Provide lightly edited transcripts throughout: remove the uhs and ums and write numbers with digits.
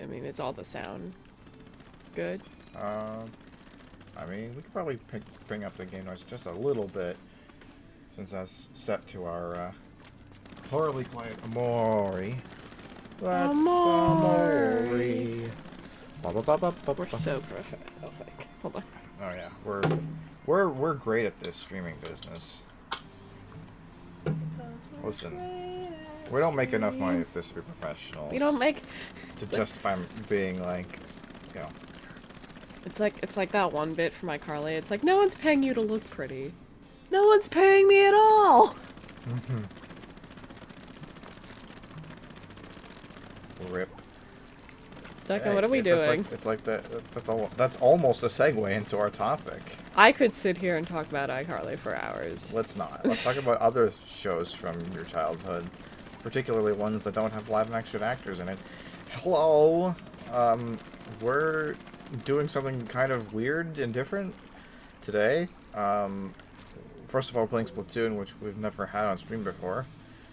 I mean, is all the sound good? I mean, we could probably bring up the game noise just a little bit, since that's set to our horribly quiet Amori. Amori. We're We're so prophetic. Hold on. Oh yeah, we're great at this streaming business. Listen, we don't make enough money at this to be professionals. We don't make to justify being like, you know. It's like that one bit from iCarly. It's like, no one's paying you to look pretty. No one's paying me at all. Rip. Duncan, what are we doing? It's like that. That's almost a segue into our topic. I could sit here and talk about iCarly for hours. Let's not. Let's talk about other shows from your childhood, particularly ones that don't have live-action actors in it. Hello. We're doing something kind of weird and different today. First of all, playing Splatoon, which we've never had on stream before.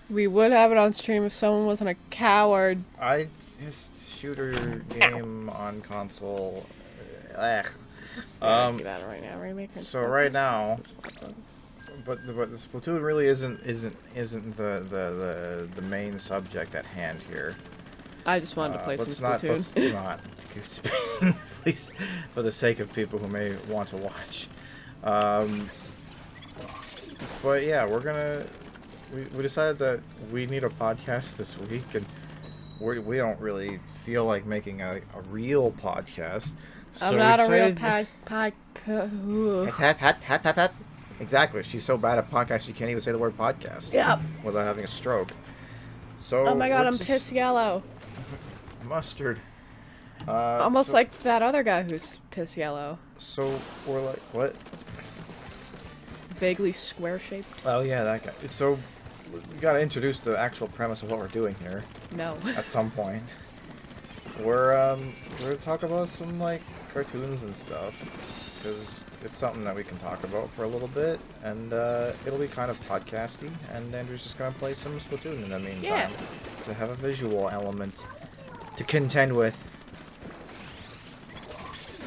We would have it on stream if someone wasn't a coward. I just shooter game on console. Ugh. About it right now. So right now, but the Splatoon really isn't the main subject at hand here. I just wanted to play some Splatoon. Let's not please, for the sake of people who may want to watch. But yeah, we decided that we need a podcast this week, and we don't really feel like making a real podcast. So I'm not a real Exactly. She's so bad at podcasts she can't even say the word podcast. Yep. Without having a stroke. So. Oh my god, I'm piss yellow. Mustard. Almost like that other guy who's piss yellow. So we're like, what? Vaguely square shaped. Oh yeah, that guy. So we gotta introduce the actual premise of what we're doing here. No. At some point. We're gonna talk about some like cartoons and stuff, because it's something that we can talk about for a little bit, and it'll be kind of podcasty. And Andrew's just gonna play some Splatoon in the meantime to have a visual element to contend with.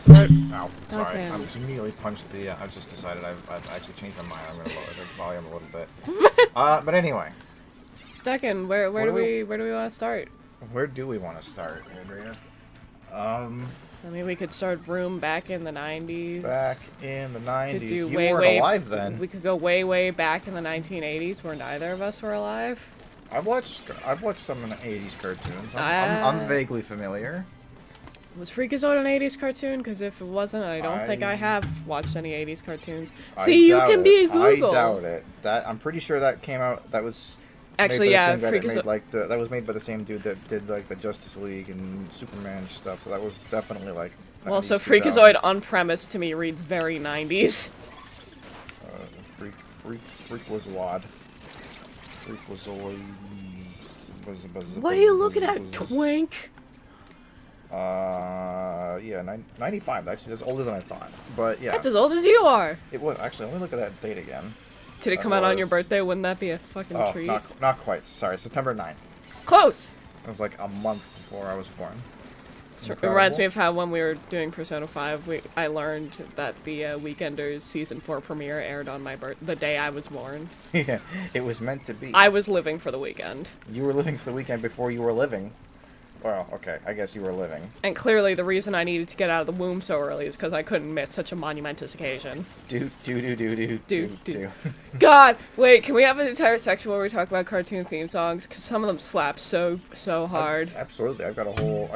Ow, sorry. I just immediately punched the. I've just decided I've actually changed my mind. I'm gonna lower the volume a little bit. But anyway. Duncan, where do we want to start? Where do we want to start, Andrea? I mean, we could start Vroom back in the 90s. Back in the 90s. You weren't alive then. We could go way back in the 1980s, where neither of us were alive. I've watched some of the 80s cartoons. I'm vaguely familiar. Was Freakazoid an 80s cartoon? Because if it wasn't, I don't think I have watched any 80s cartoons. See, you can be Google. I doubt it. I'm pretty sure that came out. That was. Actually, yeah, Freakazoid. That was made by the same dude that did like the Justice League and Superman stuff. So that was definitely like. Well, so Freakazoid on premise to me reads very 90s. Freak was Wad. Freak was always. What are you looking at, Twink? Yeah, 95. Actually, that's older than I thought. But yeah. That's as old as you are. It was actually. Let me look at that date again. Did it come out on your birthday? Wouldn't that be a fucking treat? Not quite. Sorry, September 9th. Close! It was like a month before I was born. It reminds me of how when we were doing Persona 5, I learned that the Weekenders Season 4 premiere aired on the day I was born. Yeah, it was meant to be. I was living for the weekend. You were living for the weekend before you were living. Well, okay, I guess you were living. And clearly the reason I needed to get out of the womb so early is because I couldn't miss such a monumentous occasion. Do. God, wait, can we have an entire section where we talk about cartoon theme songs? Because some of them slap so hard. Absolutely, I've got a whole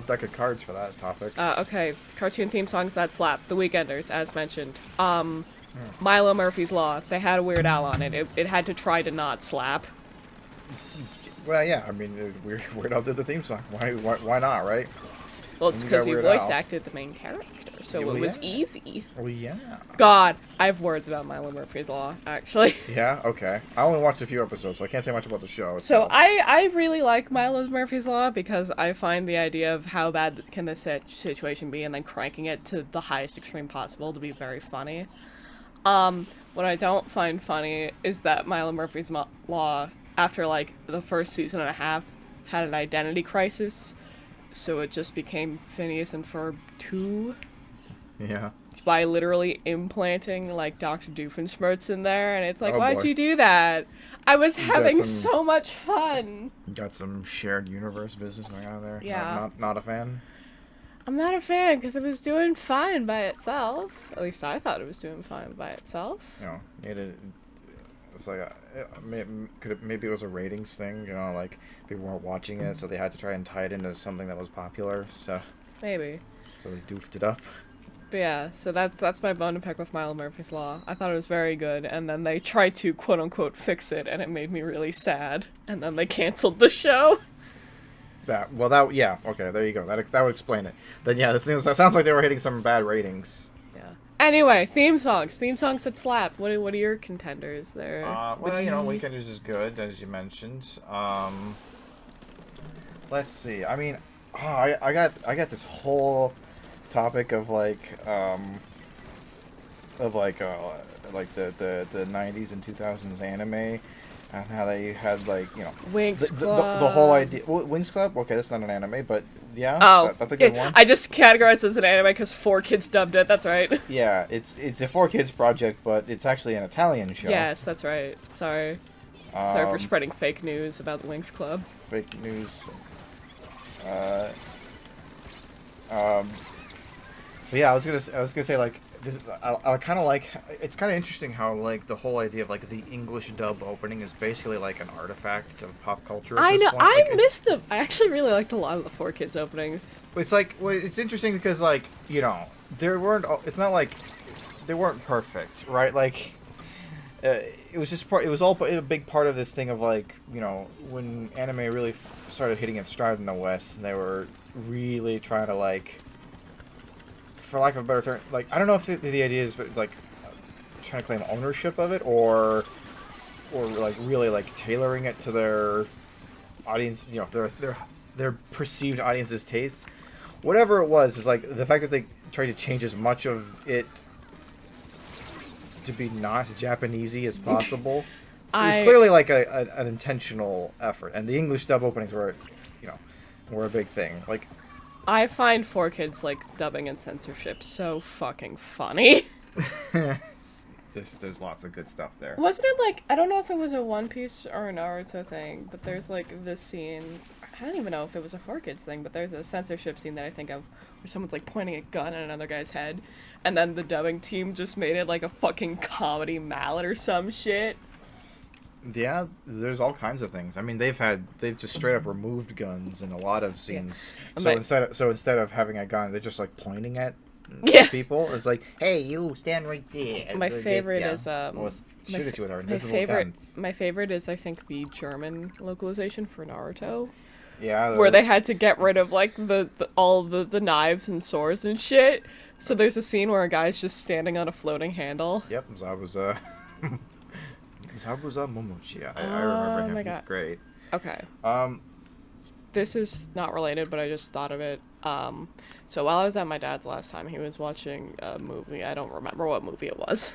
deck of cards for that topic. Okay, it's cartoon theme songs that slap. The Weekenders, as mentioned. Milo Murphy's Law, they had a Weird Al on it. It had to try to not slap. Well, yeah, I mean, Weird Al did the theme song. Why not, right? Well, it's because he voice acted the main character, so it was easy. Oh, yeah. God, I have words about Milo Murphy's Law, actually. Yeah? Okay. I only watched a few episodes, so I can't say much about the show. So I really like Milo Murphy's Law because I find the idea of how bad can this situation be and then cranking it to the highest extreme possible to be very funny. What I don't find funny is that Milo Murphy's Law, after like the first season and a half, had an identity crisis, so it just became Phineas and Ferb 2. Yeah. It's by literally implanting like Dr. Doofenshmirtz in there, and it's like, Oh why'd boy. you do that? I was You got having some so much fun. got some shared universe business going on there. Yeah. Not a fan. I'm not a fan because it was doing fine by itself. At least I thought it was doing fine by itself. You know, it's like maybe it was a ratings thing. You know, like people weren't watching it, so they had to try and tie it into something that was popular. So Maybe. they doofed it up. But yeah, so that's my bone to pick with Milo Murphy's Law. I thought it was very good, and then they tried to quote unquote fix it, and it made me really sad. And then they canceled the show. Yeah, okay, there you go. That would explain it. Then yeah, that sounds like they were hitting some bad ratings. Yeah. Anyway, theme songs that slap. What are your contenders there? Well, you know, Weekenders is good, as you mentioned. Let's see. I mean, I got this whole topic of like the 90s and 2000s anime. And how they had, like, you know... Winx Club. The whole idea... Winx Club? Okay, that's not an anime, but yeah, that's a good one. I just categorized it as an anime because 4Kids dubbed it, that's right. Yeah, it's a 4Kids project, but it's actually an Italian show. Yes, that's right. Sorry. Sorry for spreading fake news about the Winx Club. Fake news. But yeah, I was gonna say, like, this, I kind of like, it's kind of interesting how, like, the whole idea of, like, the English dub opening is basically like an artifact of pop culture at this point. I miss them. I actually really liked a lot of the 4Kids openings. It's like, well, it's interesting because, like, you know, it's not like they weren't perfect, right? Like, it was just it was all a big part of this thing of, like, you know, when anime really started hitting its stride in the West, and they were really trying to, like, for lack of a better term, like, I don't know if the idea is, like, trying to claim ownership of it, or like, really, like, tailoring it to their audience, you know, their perceived audience's tastes. Whatever it was, is, like, the fact that they tried to change as much of it to be not Japanesey as possible. It was clearly, like, an intentional effort, and the English dub openings were, you know, were a big thing. Like, I find 4Kids, like, dubbing and censorship so fucking funny. there's lots of good stuff there. Wasn't it, like, I don't know if it was a One Piece or a Naruto thing, but there's, like, this scene, I don't even know if it was a 4Kids thing, but there's a censorship scene that I think of where someone's, like, pointing a gun at another guy's head, and then the dubbing team just made it, like, a fucking comedy mallet or some shit. Yeah, there's all kinds of things. I mean, they've just straight up removed guns in a lot of scenes. Yeah. So instead of having a gun, they're just, like, pointing at people. It's like, hey, you stand right there. My favorite is shoot at you with our invisible guns. My favorite is, I think, the German localization for Naruto. Yeah. Where they had to get rid of, like, all the knives and swords and shit. So there's a scene where a guy's just standing on a floating handle. Yep, Zabuza Momochi. I remember him. He's great. Okay. This is not related, but I just thought of it. So while I was at my dad's last time, he was watching a movie. I don't remember what movie it was.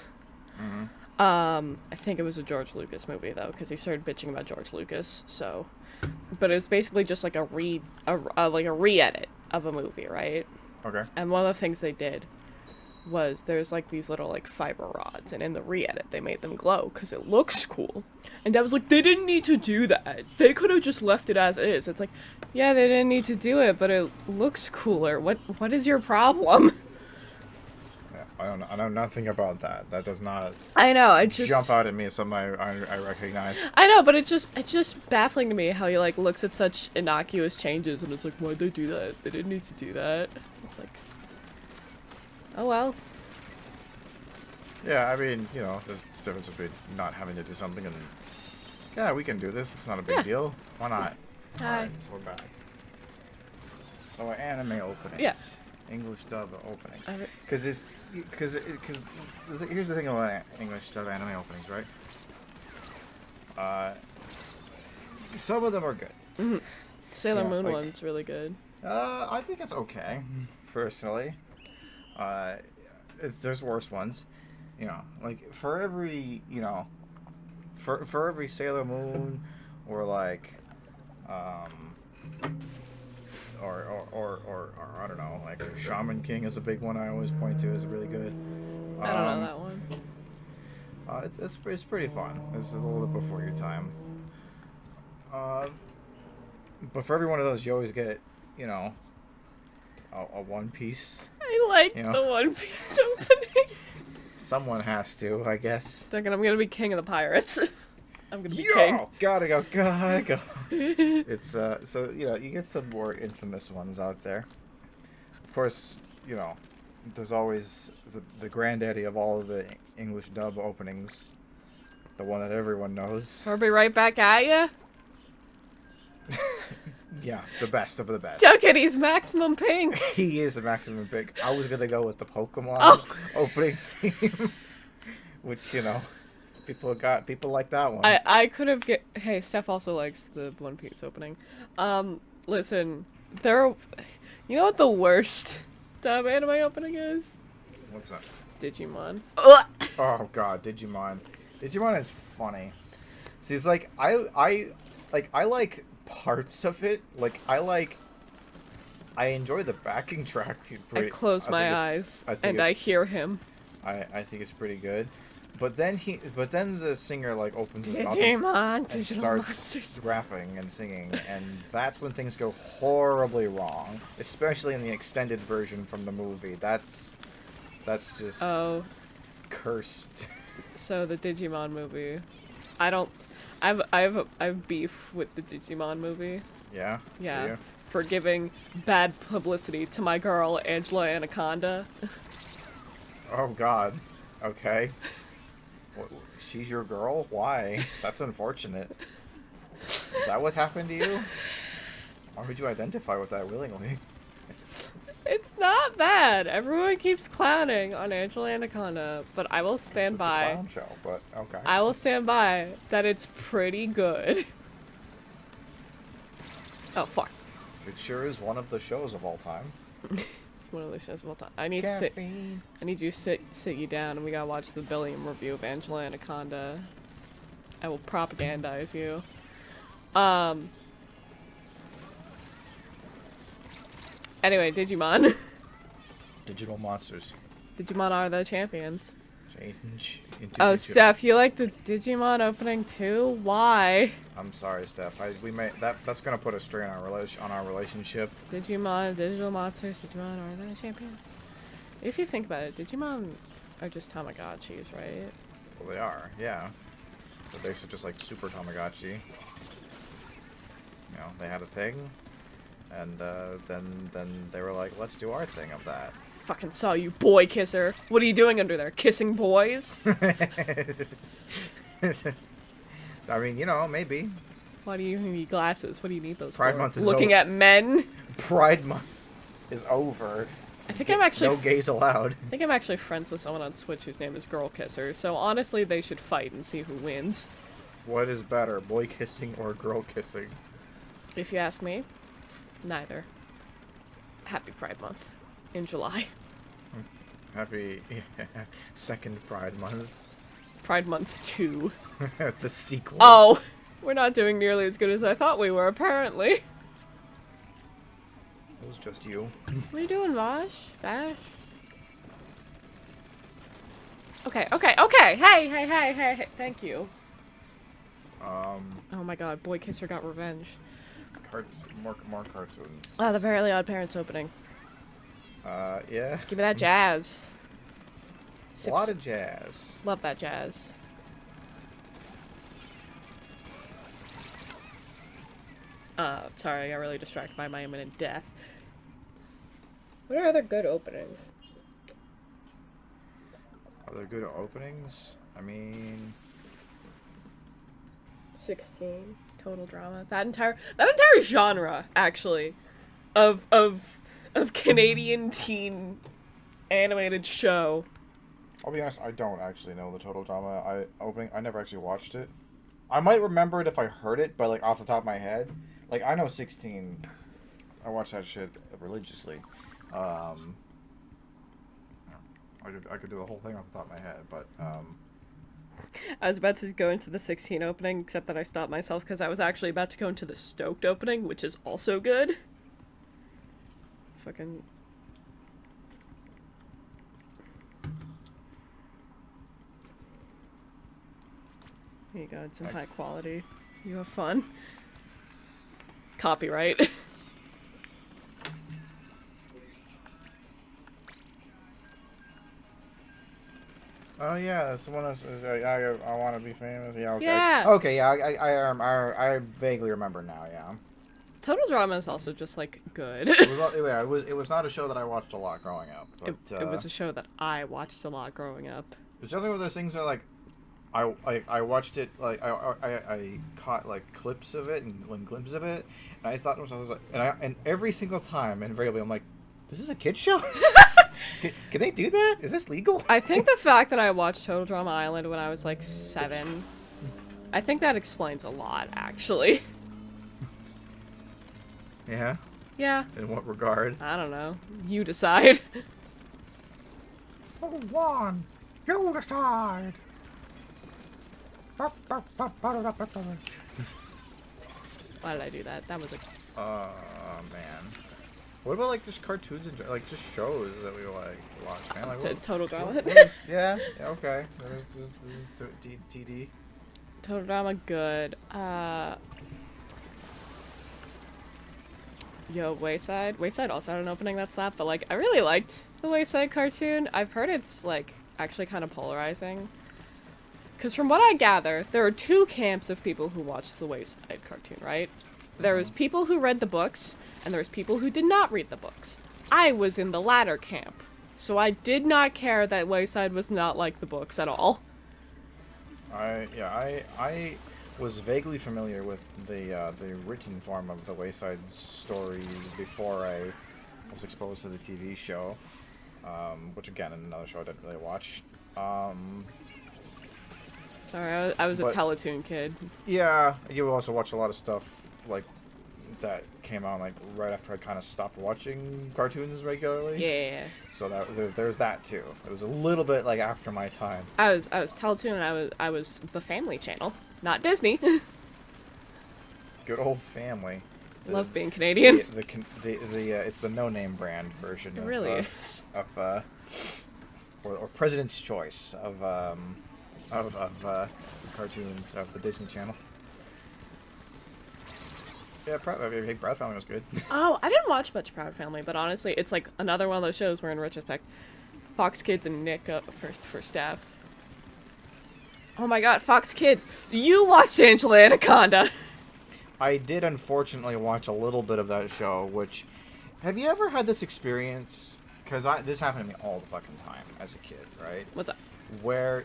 Mm-hmm. I think it was a George Lucas movie, though, because he started bitching about George Lucas. So, but it was basically just like a re-edit of a movie, right? Okay. And one of the things they did was there's, like, these little, like, fiber rods, and in the re-edit they made them glow because it looks cool. And Dad was like, they didn't need to do that. They could have just left it as is. It's like, yeah, they didn't need to do it, but it looks cooler. What is your problem? Yeah, I know nothing about that. That does not. I know. It just jump out at me as something I recognize. I know, but it's just baffling to me how he, like, looks at such innocuous changes, and it's like, why'd they do that? They didn't need to do that. It's like, oh well. Yeah, I mean, you know, there's a difference between not having to do something and, yeah, we can do this. It's not a big deal. Why not? Hi. Alright, we're back. So anime openings. Yeah. English dub openings. Because here's the thing about English dub anime openings, right? Some of them are good. Mm-hmm. Sailor Moon like, one's really good. I think it's okay, personally. There's worse ones, you know. Like, for every, you know, for every Sailor Moon, or like, or I don't know, like Shaman King is a big one I always point to is really good. I don't know that one. It's pretty fun. It's a little bit before your time. But for every one of those, you always get, you know, a One Piece. I like You know? the One Piece opening. Someone has to, I guess. Duncan, I'm gonna be king of the pirates. I'm gonna be Yo! king. Gotta go. It's, so, you know, you get some more infamous ones out there. Of course, you know, there's always the granddaddy of all of the English dub openings. The one that everyone knows. I'll be right back at ya. Yeah, the best of the best. Duncan, he's maximum pink. He is a maximum pick. I was gonna go with the Pokemon opening theme, which, you know, people like that one. I could have Hey, Steph also likes the One Piece opening. Listen, you know what the worst dub anime opening is? What's that? Digimon. Oh God, Digimon. Digimon is funny. See, it's like I like parts of it. Like I enjoy the backing track. I close my eyes and I hear him. I think it's pretty good. But then the singer like opens his mouth and starts rapping and singing, and that's when things go horribly wrong. Especially in the extended version from the movie. That's just cursed. So the Digimon movie, I have beef with the Digimon movie. Yeah. Yeah. For giving bad publicity to my girl Angela Anaconda. Oh God. Okay. She's your girl? Why? That's unfortunate. Is that what happened to you? Why would you identify with that willingly? It's not bad. Everyone keeps clowning on Angela Anaconda, but I will stand by. It's a clown show, but okay. I will stand by that it's pretty good. Oh fuck! It sure is one of the shows of all time. It's one of the shows of all time. I need you sit you down, and we gotta watch the Billiam review of Angela Anaconda. I will propagandize you. Anyway, Digimon. Digital monsters. Digimon are the champions. Change into Oh, digital. Steph, you like the Digimon opening too? Why? I'm sorry, Steph. That's gonna put a strain on our relationship. Digimon, digital monsters, Digimon are the champions. If you think about it, Digimon are just Tamagotchis, right? Well, they are, yeah. But they're just like Super Tamagotchi. You know, they had a thing, and then they were like, let's do our thing of that. Fucking saw you, boy kisser. What are you doing under there? Kissing boys? I mean, you know, maybe. Why do you need glasses? What do you need those Pride for? Month is Looking over. at men? Pride Month is over. I think I'm actually no gays allowed. I think I'm actually friends with someone on Switch whose name is Girl Kisser, so honestly they should fight and see who wins. What is better, boy kissing or girl kissing? If you ask me, neither. Happy Pride Month in July. Happy second Pride Month. Pride Month 2. The sequel. Oh! We're not doing nearly as good as I thought we were, apparently. It was just you. What are you doing, Vash? Vash? Okay. Hey. Thank you. Oh my god, Boy Kisser got revenge. More cartoons. Ah, the Fairly Odd Parents opening. Yeah. Give me that jazz. A lot of jazz. Love that jazz. Sorry, I got really distracted by my imminent death. What are other good openings? Are there good openings? I mean... 16. Total drama. That entire genre, actually, of Canadian teen animated show. I'll be honest, I don't actually know the total drama opening. I never actually watched it. I might remember it if I heard it, but like off the top of my head. Like, I know 16. I watch that shit religiously. I could do the whole thing off the top of my head, but I was about to go into the 16 opening, except that I stopped myself because I was actually about to go into the Stoked opening, which is also good. fucking... Here you go, it's in high quality. You have fun. Copyright. Oh yeah, that's the one that's I want to be famous. Yeah, okay. Yeah. Okay, yeah, I vaguely remember now. Yeah. Total Drama is also just like good. It was not a show that I watched a lot growing up. But, it was a show that I watched a lot growing up. It was definitely one of those things that like, I watched it like I caught like clips of it and glimpses of it, and I thought to myself, I was like, and every single time invariably I'm like, this is a kid show. Can they do that? Is this legal? I think the fact that I watched Total Drama Island when I was like 7, I think that explains a lot, actually. Yeah? Yeah. In what regard? I don't know. You decide. Oh, one. You decide. Why did I do that? That was a... Man. What about like just cartoons and like just shows that we like watch? Man, like, Total Drama. Yeah, okay. This is TD. Total Drama, good. Yo, Wayside. Wayside also had an opening that slapped, but like I really liked the Wayside cartoon. I've heard it's like actually kind of polarizing. Because from what I gather, there are 2 camps of people who watched the Wayside cartoon, right? There was people who read the books, and there was people who did not read the books. I was in the latter camp, so I did not care that Wayside was not like the books at all. I was vaguely familiar with the written form of the Wayside stories before I was exposed to the TV show, which again, another show I didn't really watch. Sorry, I was a Teletoon kid. Yeah, you also watch a lot of stuff like that came out like right after I kind of stopped watching cartoons regularly. Yeah. So there's that too. It was a little bit like after my time. I was Teletoon, and I was the Family Channel, not Disney. Good old Family. Love being Canadian. It's the no-name brand version. It really is. Or President's Choice of cartoons of the Disney Channel. Yeah, Proud Family was good. Oh, I didn't watch much Proud Family, but honestly, it's like another one of those shows where, in retrospect, Fox Kids and Nick for staff. Oh my God, Fox Kids! You watched Angela Anaconda! I did unfortunately watch a little bit of that show. Which, have you ever had this experience? Because this happened to me all the fucking time as a kid, right? What's up? Where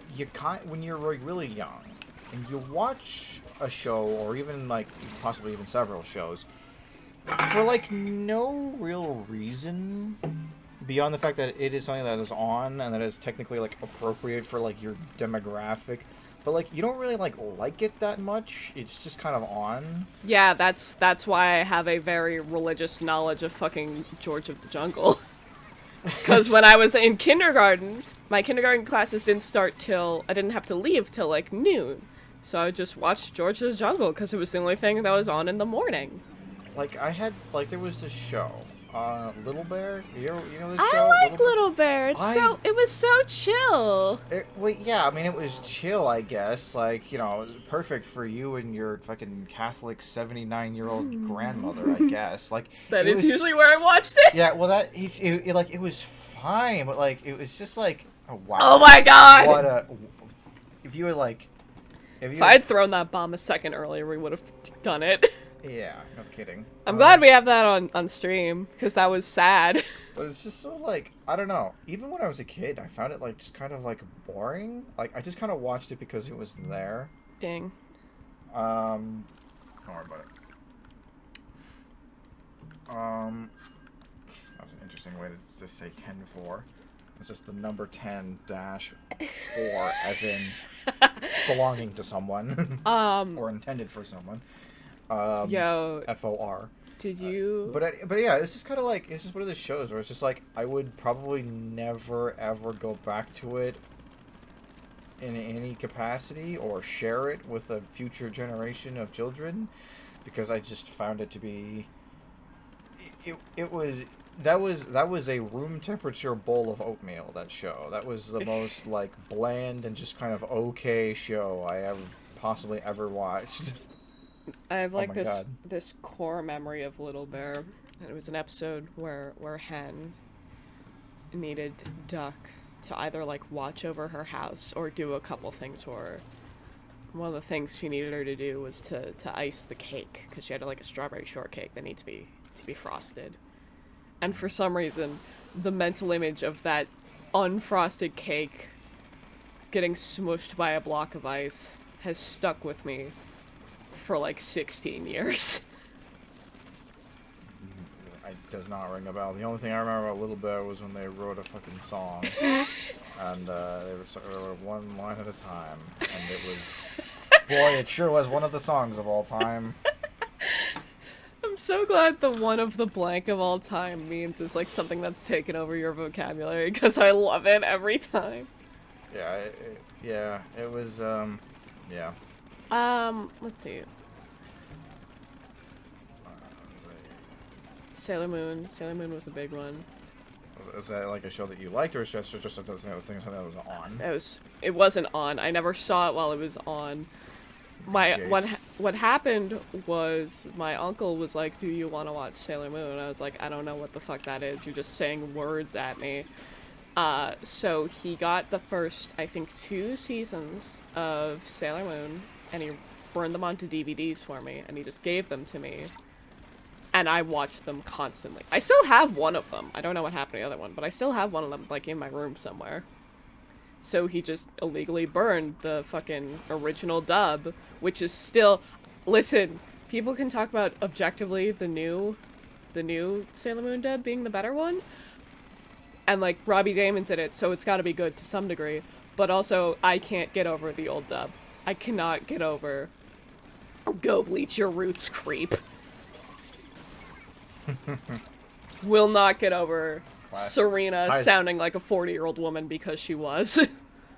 when you're really young, and you watch a show, or even like possibly even several shows, for like no real reason beyond the fact that it is something that is on and that is technically like appropriate for like your demographic, but like you don't really like it that much. It's just kind of on. Yeah, that's why I have a very religious knowledge of fucking George of the Jungle. Because when I was in kindergarten, my kindergarten classes didn't start till I didn't have to leave till like noon. So I would just watch George of the Jungle because it was the only thing that was on in the morning. Like there was this show, Little Bear. You know this I show? like Little Bear. It was so chill. Yeah, I mean it was chill, I guess. Like, you know, perfect for you and your fucking Catholic 79-year-old grandmother, I guess. Like that is usually where I watched it. Yeah, well it was fine, but like it was just like, oh wow. Oh my God. If I had thrown that bomb a second earlier, we would have done it. Yeah, no kidding. I'm glad we have that on stream, because that was sad. But it's just so, like, I don't know. Even when I was a kid, I found it, like, just kind of, like, boring. Like, I just kind of watched it because it was there. Dang. Don't worry about it. That was an interesting way to say 10-4. It's just the number 10-4, as in belonging to someone. Or intended for someone. Yo. FOR. Did you... But yeah, it's just kind of like, it's just one of those shows where it's just like, I would probably never ever go back to it in any capacity or share it with a future generation of children, because I just found it to be, it was That was a room temperature bowl of oatmeal. That show. That was the most like bland and just kind of okay show I have possibly ever watched. I have Oh like my god. this core memory of Little Bear. And it was an episode where Hen needed Duck to either like watch over her house or do a couple things for her. One of the things she needed her to do was to ice the cake because she had like a strawberry shortcake that needed to be frosted. And for some reason, the mental image of that unfrosted cake getting smushed by a block of ice has stuck with me for like 16 years. It does not ring a bell. The only thing I remember about Little Bear was when they wrote a fucking song, and they wrote one line at a time, and it was, boy, it sure was one of the songs of all time. I'm so glad the one of the blank of all time memes is like something that's taken over your vocabulary because I love it every time. Yeah, it was, yeah. Let's see. Sailor Moon. Sailor Moon was a big one. Was that like a show that you liked, or was it just something that was on? It wasn't on. I never saw it while it was on. What happened was my uncle was like, "Do you want to watch Sailor Moon?" And I was like, "I don't know what the fuck that is. You're just saying words at me." So he got the first, I think, 2 seasons of Sailor Moon, and he burned them onto DVDs for me, and he just gave them to me. And I watched them constantly. I still have one of them. I don't know what happened to the other one, but I still have one of them, like, in my room somewhere. So he just illegally burned the fucking original dub, which is still... Listen, people can talk about objectively the new Sailor Moon dub being the better one. And, like, Robbie Damon's in it, so it's gotta be good to some degree. But also, I can't get over the old dub. I cannot get over... Go bleach your roots, creep. Will not get over Serena sounding like a 40-year-old woman because she was.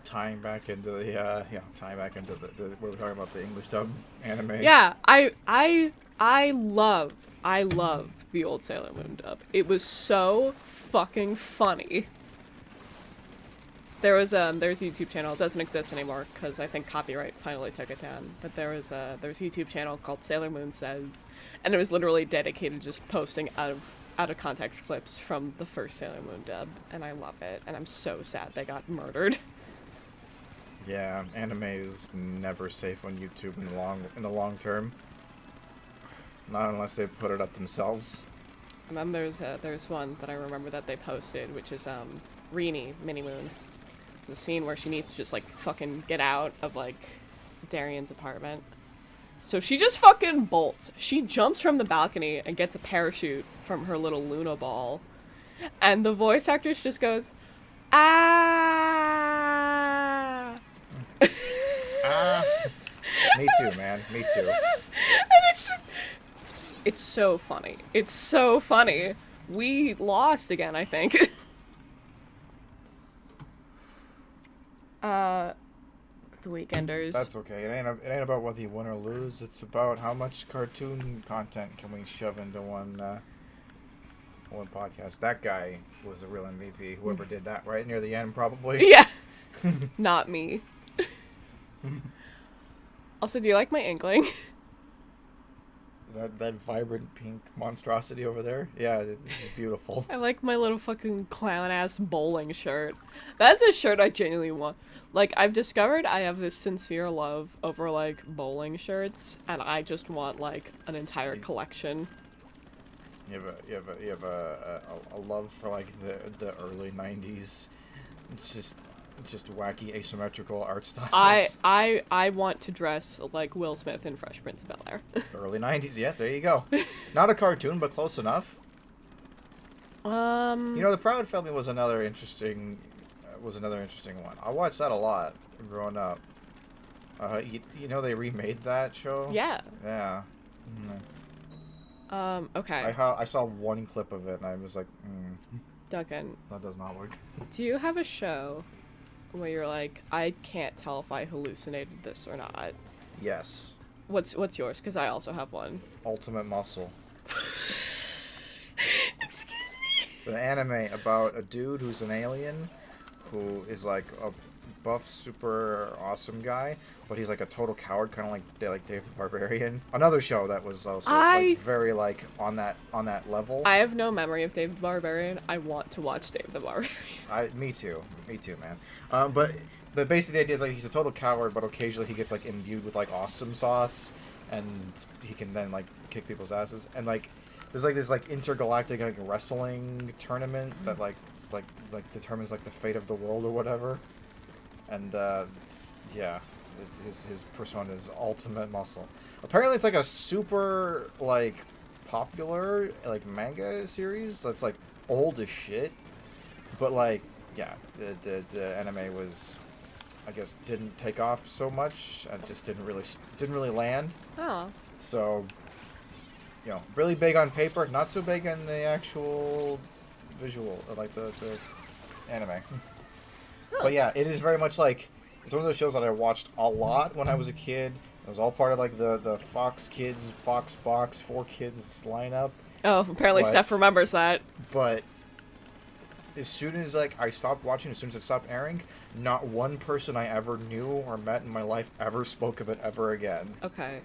Tying back into the what we're talking about, the English dub anime. Yeah, I love the old Sailor Moon dub. It was so fucking funny. There's a YouTube channel. It doesn't exist anymore because I think copyright finally took it down. But there's a YouTube channel called Sailor Moon Says, and it was literally dedicated just posting out of context clips from the first Sailor Moon dub, and I love it. And I'm so sad they got murdered. Yeah, anime is never safe on YouTube in the long term. Not unless they put it up themselves. And then there's one that I remember that they posted, which is Rini Mini Moon. The scene where she needs to just like fucking get out of like Darian's apartment. So she just fucking bolts. She jumps from the balcony and gets a parachute from her little Luna ball. And the voice actress just goes, "Ah." Me too, man. Me too. And it's so funny. It's so funny. We lost again, I think. The Weekenders. That's okay. It ain't about whether you win or lose. It's about how much cartoon content can we shove into one podcast. That guy was a real MVP. Whoever did that right near the end, probably. Yeah. Not me. Also, do you like my inkling? That vibrant pink monstrosity over there? Yeah, this is beautiful. I like my little fucking clown-ass bowling shirt. That's a shirt I genuinely want. Like, I've discovered I have this sincere love over, like, bowling shirts, and I just want, like, an entire collection. You have a love for, like, the early 90s. It's just wacky asymmetrical art styles. I want to dress like Will Smith in Fresh Prince of Bel-Air. Early 90s, yeah, there you go. Not a cartoon, but close enough. You know, The Proud Family was another interesting one. I watched that a lot growing up. You know they remade that show? Yeah. Yeah. Okay. I saw one clip of it and I was like, Duncan, that does not work. do you have a show where you're like, I can't tell if I hallucinated this or not? Yes. What's yours? Because I also have one. Ultimate Muscle. Excuse me. It's an anime about a dude who's an alien, who is like a buff, super awesome guy, but he's like a total coward, kind of like Dave the Barbarian. Another show that was also like very like on that level. I have no memory of Dave the Barbarian. I want to watch Dave the Barbarian. Me too, man. But basically the idea is like he's a total coward, but occasionally he gets like imbued with like awesome sauce, and he can then like kick people's asses. And like there's like this like intergalactic like wrestling tournament that like determines like the fate of the world or whatever. And yeah, his persona is ultimate muscle. Apparently, it's like a super like popular like manga series that's like old as shit. But like, yeah, the anime was, I guess, didn't take off so much. It just didn't really land. Oh. So, you know, really big on paper, not so big in the actual visual, like the anime. Oh. But yeah, it is very much like, it's one of those shows that I watched a lot when I was a kid. It was all part of like the Fox Kids, Fox Box, 4Kids lineup. Oh, apparently Steph remembers that. But as soon as like I stopped watching, as soon as it stopped airing, not one person I ever knew or met in my life ever spoke of it ever again. Okay.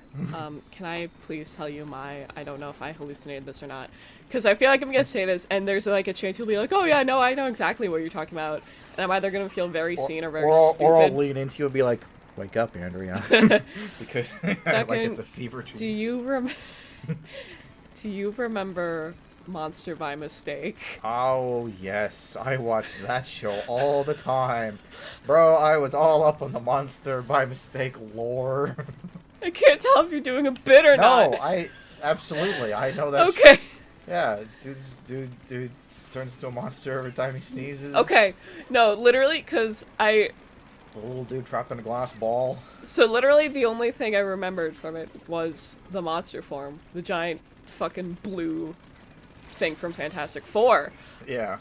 Can I please tell you I don't know if I hallucinated this or not, because I feel like I'm gonna say this and there's like a chance you'll be like, oh yeah, no, I know exactly what you're talking about, and I'm either gonna feel very seen or very stupid. Or I'll lean into you and be like, wake up, Andrea. Because Duncan, like it's a fever dream. Do you remember Monster by Mistake? Oh yes, I watched that show all the time. Bro, I was all up on the Monster by Mistake lore. I can't tell if you're doing a bit or not. No, I know that. Okay. Yeah, dude turns into a monster every time he sneezes. Okay, no, literally, because the little dude trapped in a glass ball. So literally the only thing I remembered from it was the monster form. The giant fucking blue thing from Fantastic Four. Yeah.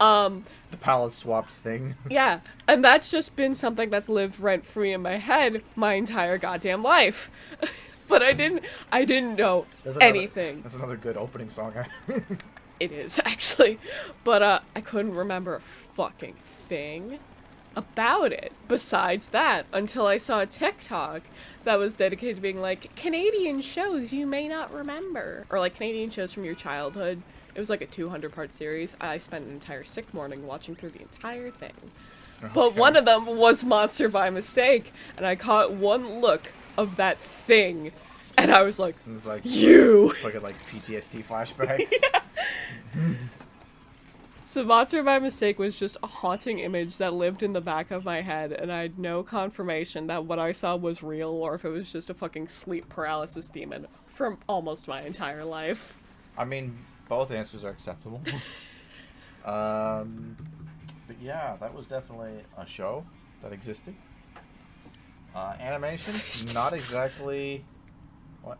The palette swapped thing. Yeah, and that's just been something that's lived rent-free in my head my entire goddamn life. But I didn't know anything. That's another good opening song. It is, actually. But I couldn't remember a fucking thing about it besides that until I saw a TikTok that was dedicated to being like, Canadian shows you may not remember, or like Canadian shows from your childhood. It was like a 200-part series. I spent an entire sick morning watching through the entire thing. Okay. But one of them was Monster by Mistake, and I caught one look of that thing, and I was like, you! Fucking like PTSD flashbacks. Yeah. So Monster by Mistake was just a haunting image that lived in the back of my head, and I had no confirmation that what I saw was real or if it was just a fucking sleep paralysis demon for almost my entire life. I mean, both answers are acceptable. But yeah, that was definitely a show that existed. Animation, not exactly. What?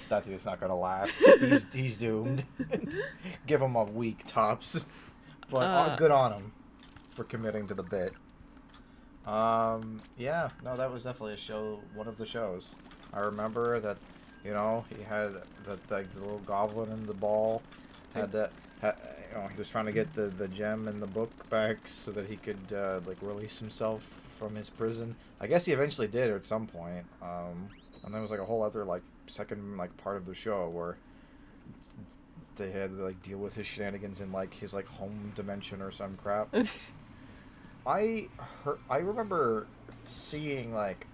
That dude's not gonna last. He's doomed. Give him a week tops. But good on him for committing to the bit. Yeah, no, that was definitely a show. One of the shows. I remember that. You know, he had the little goblin in the ball. Had that. You know, he was trying to get the gem and the book back so that he could like release himself from his prison. I guess he eventually did at some point. And there was like a whole other like second like part of the show where they had to like deal with his shenanigans in like his like home dimension or some crap. I remember seeing like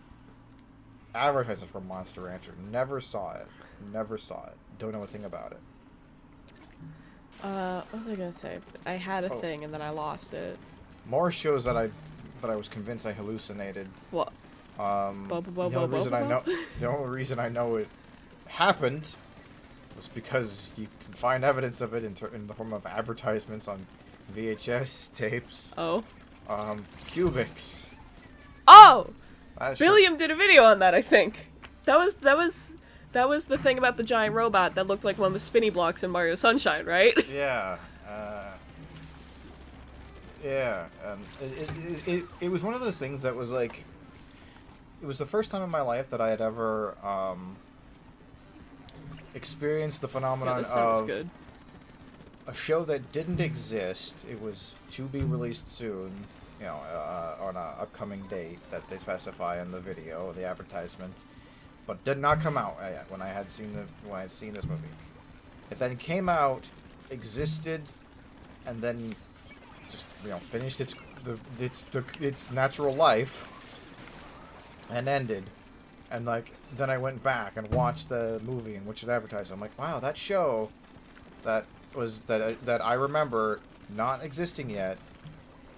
advertisements for Monster Rancher. Never saw it. Don't know a thing about it. What was I gonna say? I had a thing and then I lost it. More shows that I was convinced I hallucinated. What? The only reason I know it happened was because you can find evidence of it in the form of advertisements on VHS tapes. Oh. Cubics. Oh! Billiam did a video on that, I think. That was the thing about the giant robot that looked like one of the spinny blocks in Mario Sunshine, right? Yeah. Yeah. It was one of those things that was like, it was the first time in my life that I had ever experienced the phenomenon this sounds good. a show that didn't exist. It was to be released soon, on a upcoming date that they specify in the video, the advertisement, but did not come out yet when I had seen this movie. It then came out, existed, and then just finished its natural life and ended. And then I went back and watched the movie in which it advertised. I'm like, wow, that show that I remember not existing yet,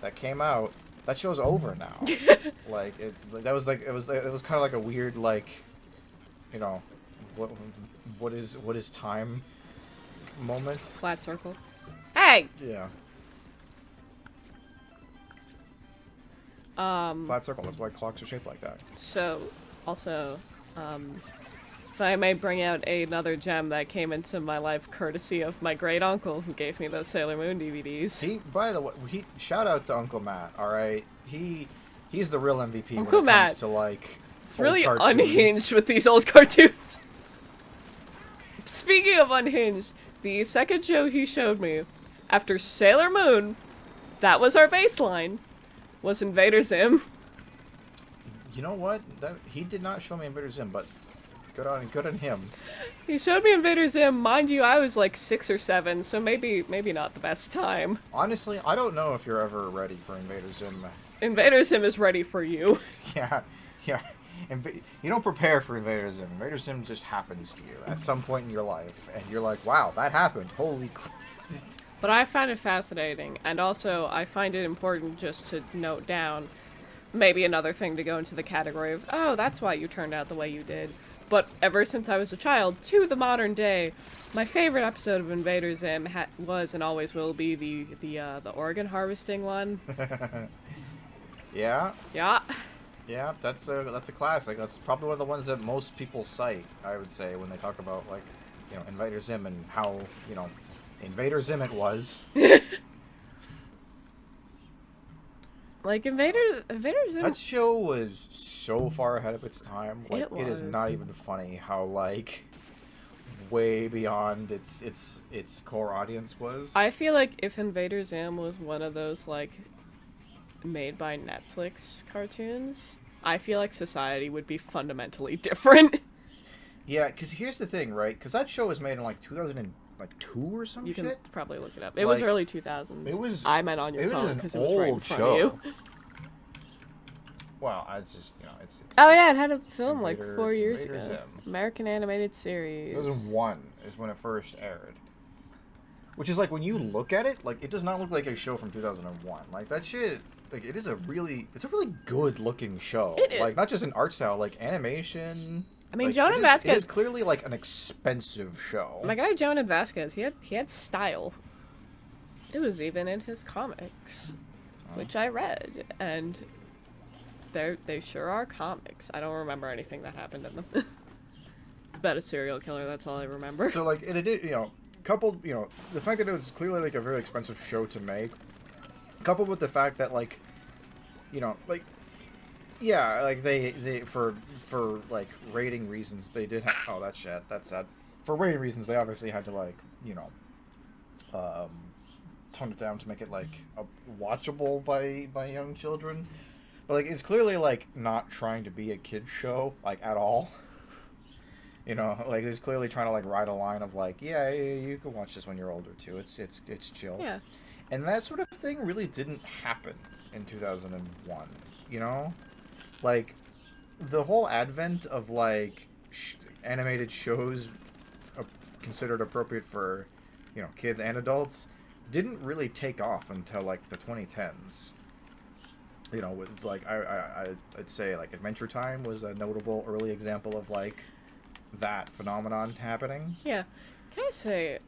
that came out, that show's over now. It was kind of like a weird what is time moment. Flat circle. Hey. Yeah. Um. Flat circle. That's why clocks are shaped like that. So, also, if I may bring out another gem that came into my life courtesy of my great uncle who gave me those Sailor Moon DVDs. By the way, shout out to Uncle Matt. All right, he's the real MVP Uncle when it Matt, comes to it's old really cartoons. unhinged with these old cartoons. Speaking of unhinged, the second show he showed me after Sailor Moon, that was our baseline, was Invader Zim. You know what? He did not show me Invader Zim, but good on him. He showed me Invader Zim. Mind you, I was like 6 or 7, so maybe not the best time. Honestly, I don't know if you're ever ready for Invader Zim. Invader Zim is ready for you. Yeah. You don't prepare for Invader Zim. Invader Zim just happens to you at some point in your life, and you're like, wow, that happened. Holy crap. But I find it fascinating, and also I find it important just to note down maybe another thing to go into the category of, oh, that's why you turned out the way you did. But ever since I was a child, to the modern day, my favorite episode of Invader Zim was and always will be the organ harvesting one. Yeah. Yeah. Yeah, that's a classic. That's probably one of the ones that most people cite, I would say, when they talk about Invader Zim and how Invader Zim it was. Invader Zim. That show was so far ahead of its time. It is was. not even funny how way beyond its core audience was. I feel like if Invader Zim was one of those made by Netflix cartoons, I feel like society would be fundamentally different. Yeah, because here's the thing, right? Because that show was made in 2002 or some you shit. You can probably look it up. It was early 2000s. It was. I meant on your phone because it was right in front show. of you. Well, I just it's Oh yeah, it had a film Invader, 4 years Invader ago. Zim. American animated series. 2001 is when it first aired. Which is when you look at it, it does not look like a show from 2001. That shit, it's a really good looking show. It is. Not just in art style, animation. I mean, Jonan Vasquez. It is clearly an expensive show. My guy Jonan Vasquez, he had style. It was even in his comics, which I read, and they sure are comics. I don't remember anything that happened in them. It's about a serial killer. That's all I remember. So it coupled the fact that it was clearly a very expensive show to make, coupled with the fact that they for rating reasons they did have, oh that's sad, for rating reasons they obviously had to tone it down to make it watchable by young children, but it's clearly not trying to be a kid's show at all. It's clearly trying to ride a line of yeah, you can watch this when you're older too. It's chill. Yeah. And that sort of thing really didn't happen in 2001. The whole advent of animated shows considered appropriate for kids and adults didn't really take off until the 2010s. With I'd say Adventure Time was a notable early example of that phenomenon happening. Yeah. Can I say?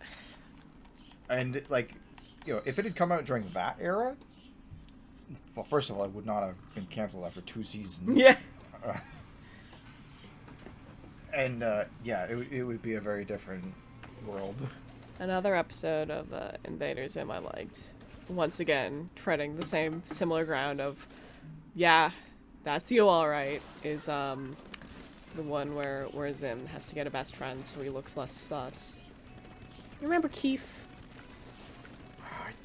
And if it had come out during that era, well, first of all, it would not have been canceled after 2 seasons. Yeah. It would be a very different world. Another episode of Invader Zim I liked. Once again, treading the similar ground of, yeah, that's you all right, is the one where Zim has to get a best friend so he looks less sus. You remember Keith?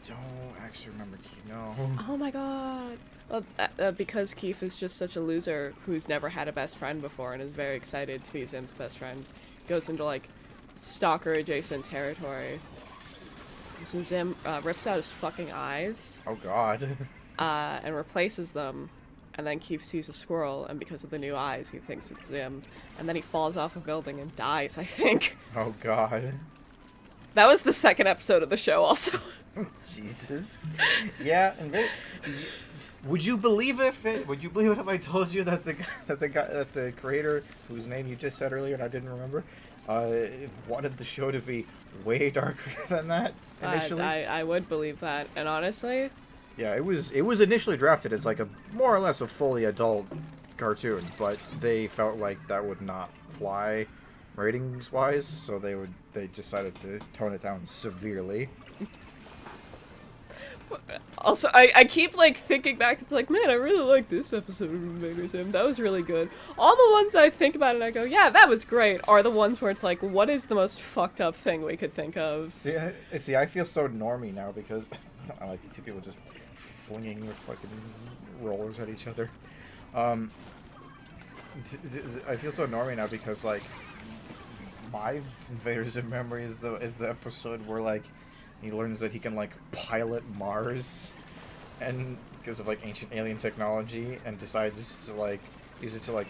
don't actually remember Keith. No. Oh my god. Well, because Keith is just such a loser who's never had a best friend before and is very excited to be Zim's best friend, goes into like stalker adjacent territory. So Zim rips out his fucking eyes. Oh god. And replaces them. And then Keith sees a squirrel, and because of the new eyes, he thinks it's Zim. And then he falls off a building and dies, I think. Oh god. That was the second episode of the show, also. Jesus. Yeah, and would you believe it if I told you that the creator, whose name you just said earlier and I didn't remember, wanted the show to be way darker than that initially? I would believe that, and honestly, yeah, it was initially drafted as like a more or less a fully adult cartoon, but they felt like that would not fly ratings wise, so they decided to tone it down severely. also I keep like thinking back. It's like, man, I really like this episode of Invader Zim. That was really good. All the ones I think about and I go, yeah, that was great, are the ones where it's like, what is the most fucked up thing we could think of? See, I feel so normie now because I like the two people just flinging their fucking rollers at each other. I feel so normie now because like my Invader Zim memory is the episode where like he learns that he can like pilot Mars, and because of like ancient alien technology, and decides to like use it to like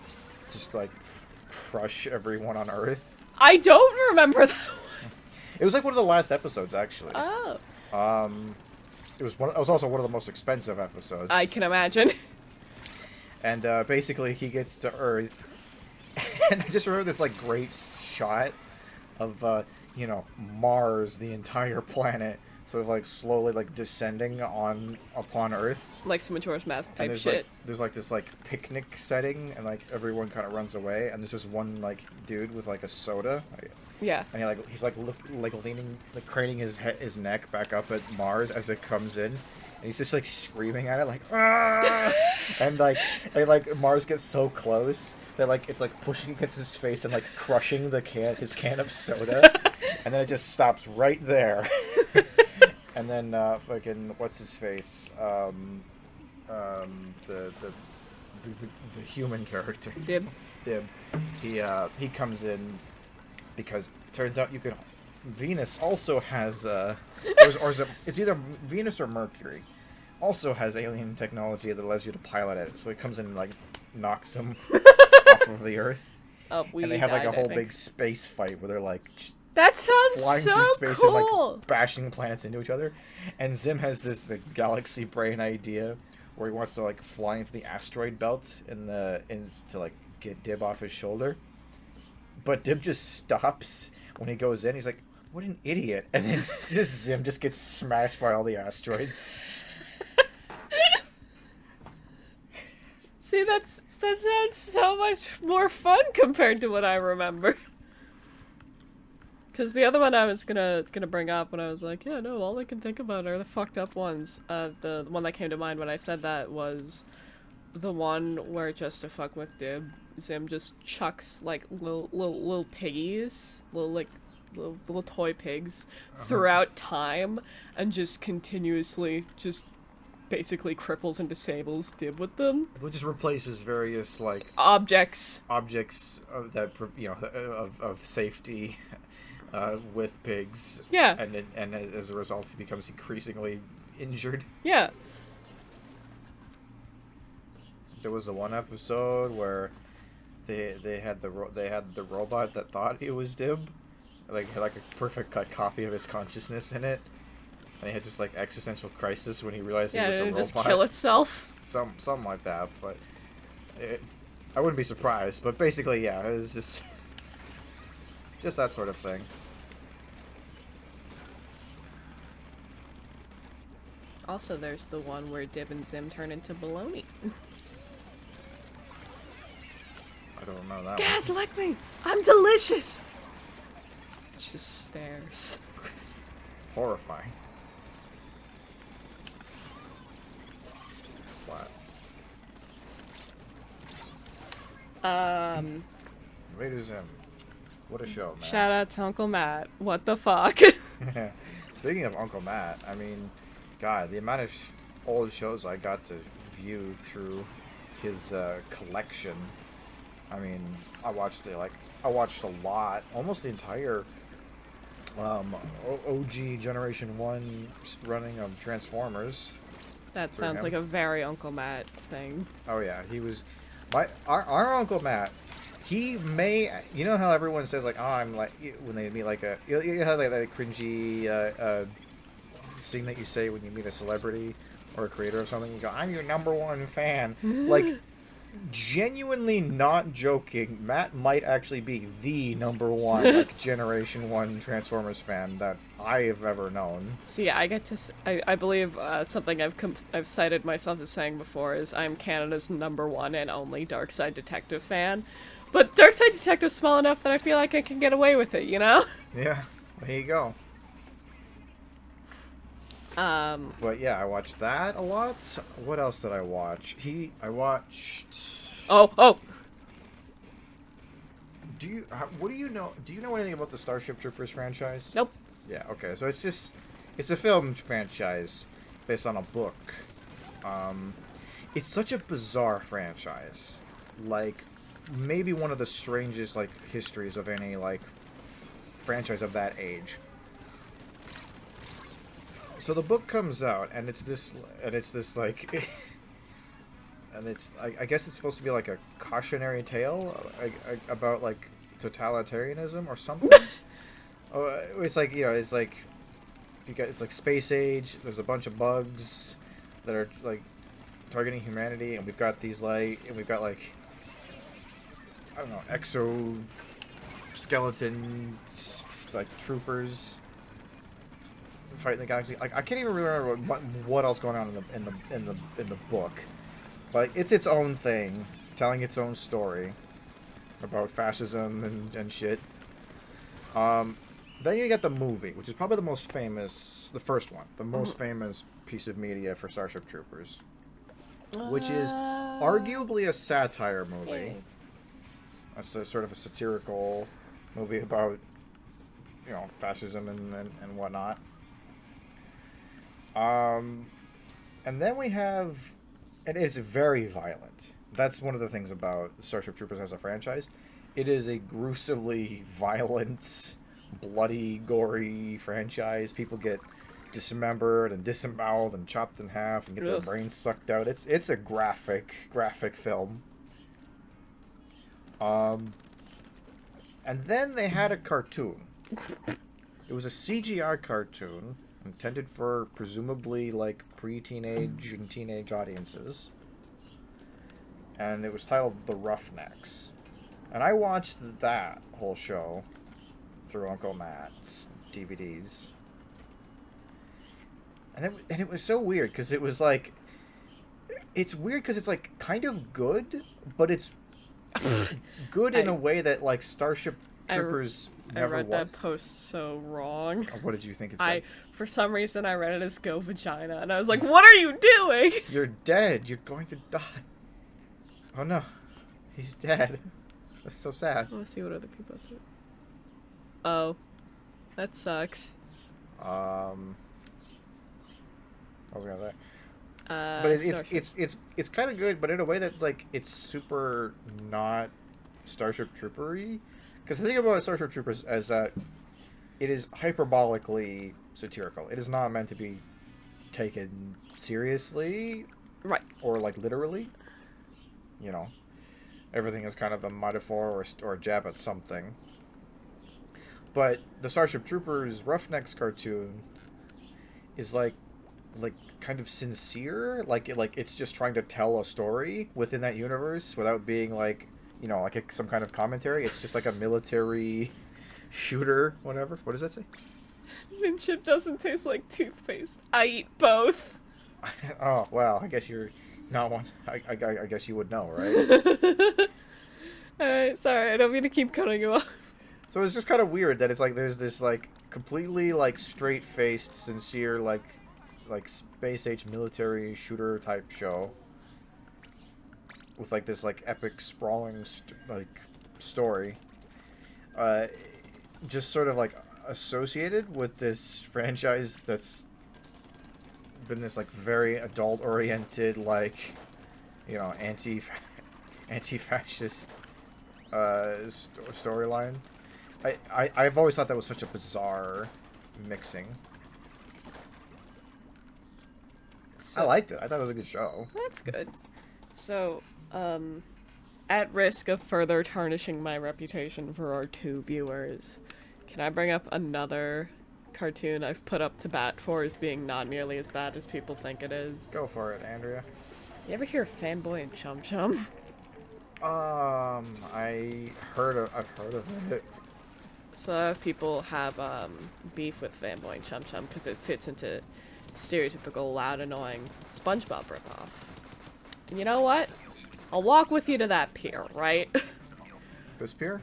just like crush everyone on Earth. I don't remember that one. It was like one of the last episodes actually. Oh. It was also one of the most expensive episodes. I can imagine. And basically he gets to Earth, and I just remember this like great shot of Mars, the entire planet, sort of like slowly like descending upon Earth. Like some Majora's Mask type and shit. There's like this like picnic setting, and like everyone kind of runs away, and there's this one like dude with like a soda. Yeah. And he's leaning, like craning his neck back up at Mars as it comes in. And he's just like screaming at it like ah! and Mars gets so close that like it's like pushing against his face and like crushing his can of soda, and then it just stops right there. And then fucking what's his face, the human character, Dib. He comes in because it turns out Venus also has or is it's either Venus or Mercury also has alien technology that allows you to pilot it. So it comes in and like knocks him off of the Earth. Oh, and they have like a whole big space fight where they're like that sounds flying so through space cool. and like bashing planets into each other. And Zim has the galaxy brain idea where he wants to like fly into the asteroid belt to like get Dib off his shoulder. But Dib just stops when he goes in. He's like, what an idiot. And then Zim just gets smashed by all the asteroids. See, that sounds so much more fun compared to what I remember. Because the other one I was gonna bring up when I was like, yeah, no, all I can think about are the fucked up ones. The one that came to mind when I said that was the one where, just to fuck with Dib, Zim just chucks like little piggies, little toy pigs throughout time, and just continuously just basically cripples and disables Dib with them. It just replaces various like objects of that of safety with pigs. Yeah. And as a result, he becomes increasingly injured. Yeah. There was the one episode where they had the robot that thought he was Dib, like had like a perfect cut copy of his consciousness in it, and he had just like existential crisis when he realized he was a robot. Yeah, it just kill itself. Something like that, but I wouldn't be surprised. But basically, yeah, it was just that sort of thing. Also, there's the one where Dib and Zim turn into baloney. I don't remember that Guys, one. like me! I'm delicious! She just stares. Horrifying. Splat. Invader Zim. What a show, man. Shout out to Uncle Matt. What the fuck? Speaking of Uncle Matt, I mean, God, the amount of old shows I got to view through his collection. I mean, I watched a lot, almost the entire OG Generation One running of Transformers That through sounds him. like a very Uncle Matt thing. Oh yeah, he was our Uncle Matt. He may, you know how everyone says like, oh, I'm like, when they meet like a, you know how they that cringy thing that you say when you meet a celebrity or a creator or something. You go, I'm your number one fan. Like, genuinely not joking, Matt might actually be the number one like Generation One Transformers fan that I have ever known. See, I get to. I believe something I've cited myself as saying before is I'm Canada's number one and only Darkside Detective fan, but Darkside Detective's small enough that I feel like I can get away with it. You know. Yeah, there you go. Um. But yeah, I watched that a lot. What else did I watch? I watched. Oh. Oh. What do you know? Do you know anything about the Starship Troopers franchise? Nope. Yeah. Okay. So it's a film franchise based on a book. It's such a bizarre franchise. Like, maybe one of the strangest like histories of any like franchise of that age. So the book comes out, and it's this like, and it's I guess it's supposed to be like a cautionary tale about like totalitarianism or something. Oh, it's like it's like it's like space age. There's a bunch of bugs that are like targeting humanity, and we've got I don't know, exoskeleton like troopers fighting the galaxy. Like, I can't even remember what else going on in the book, but it's its own thing, telling its own story about fascism and shit. Then you get the movie, which is probably the most famous, the first one, the most famous piece of media for Starship Troopers, which is arguably a satire movie. It's a sort of a satirical movie about, fascism and whatnot. And then we have, and it's very violent. That's one of the things about Starship Troopers as a franchise. It is a gruesomely violent, bloody, gory franchise. People get dismembered and disemboweled and chopped in half and get their brains sucked out. It's a graphic film. And then they had a cartoon. It was a CGI cartoon intended for presumably like pre-teenage and teenage audiences. And it was titled The Roughnecks. And I watched that whole show through Uncle Matt's DVDs. And it was so weird because it was like, it's weird because it's like kind of good, but it's good in a way that like Starship Troopers never I read was. that post so wrong. What did you think it said? For some reason, I read it as "go vagina," and I was like, "What are you doing?" You're dead. You're going to die. Oh no, he's dead. That's so sad. I want to see what other people do. Oh, that sucks. I was gonna say. But it's kind of good, but in a way that's like it's super not Starship Trooper-y. Because the thing about Starship Troopers is that it is hyperbolically satirical. It is not meant to be taken seriously, Right. Or like literally. Everything is kind of a metaphor or a jab at something. But the Starship Troopers Roughnecks cartoon is like kind of sincere, like it's just trying to tell a story within that universe without being like some kind of commentary. It's just like a military shooter, whatever. What does that say? Minchip doesn't taste like toothpaste. I eat both. Oh well, I guess you're not one. I guess you would know, right? Alright, sorry, I don't mean to keep cutting you off. So it's just kind of weird that it's like there's this like completely like straight-faced, sincere like space age military shooter type show with like this like epic sprawling story, just sort of like associated with this franchise that's been this like very adult-oriented, like, you know, anti-fascist storyline. I've always thought that was such a bizarre mixing. So, I liked it. I thought it was a good show. That's good. So, at risk of further tarnishing my reputation for our 2 viewers, can I bring up another cartoon I've put up to bat for as being not nearly as bad as people think it is? Go for it, Andrea. You ever hear of Fanboy and Chum Chum? I've heard of it. So a lot of people have beef with Fanboy and Chum Chum because it fits into stereotypical loud, annoying SpongeBob ripoff. And you know what? I'll walk with you to that pier, right? This pier?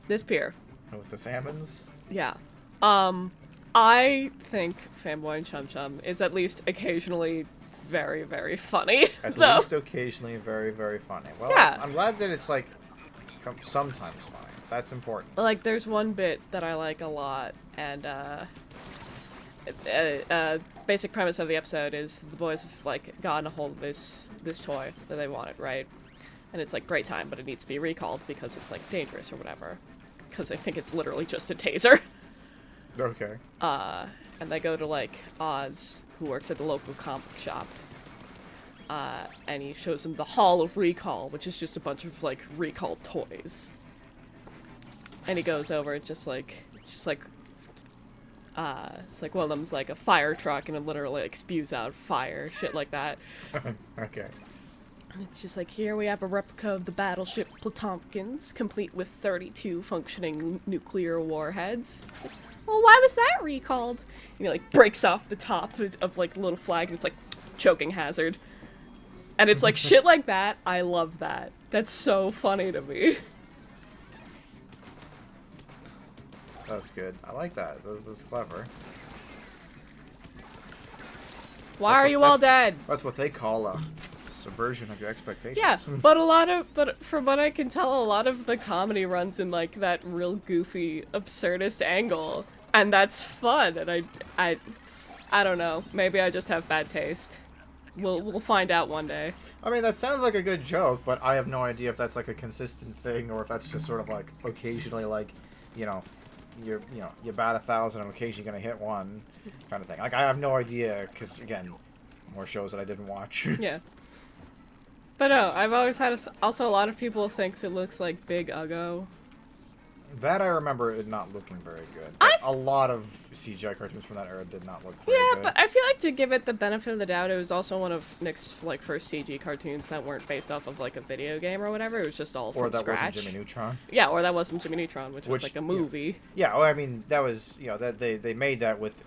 This pier. With the salmons? Yeah. I think Fanboy and Chum Chum is at least occasionally very, very funny. At though. least occasionally very, very funny. Well, Yeah. I'm glad that it's like sometimes funny. That's important. Like, there's one bit that I like a lot, and basic premise of the episode is the boys have like gotten a hold of this toy that they wanted, right? And it's like great time, but it needs to be recalled because it's like dangerous or whatever. Because I think it's literally just a taser. Okay. And they go to like Oz, who works at the local comic shop. And he shows them the Hall of Recall, which is just a bunch of like recalled toys. And he goes over, it's like it's like one of them's like a fire truck, and it literally like spews out fire, shit like that. Okay. And it's just like, here we have a replica of the battleship Platompkins, complete with 32 functioning nuclear warheads. It's like, well, why was that recalled? And he like breaks off the top of like a little flag, and it's like choking hazard. And it's like shit like that. I love that. That's so funny to me. That's good. I like that. That's clever. Why are you all dead? That's what they call a subversion of your expectations. Yeah, but from what I can tell, a lot of the comedy runs in like that real goofy, absurdist angle, and that's fun. And I don't know. Maybe I just have bad taste. We'll find out one day. I mean, that sounds like a good joke, but I have no idea if that's like a consistent thing or if that's just sort of like occasionally like, you bat 1,000 and occasionally gonna hit one kind of thing. Like I have no idea because again, more shows that I didn't watch. Yeah. But no, I've always had also a lot of people thinks it looks like Big Uggo. That I remember it not looking very good. A lot of CGI cartoons from that era did not look very good. Yeah, but I feel like to give it the benefit of the doubt, it was also one of Nick's like first CG cartoons that weren't based off of like a video game or whatever. It was just all from scratch. Or that wasn't Jimmy Neutron. Yeah, or that wasn't Jimmy Neutron, which was like a movie. Yeah, well, I mean that was that they made that with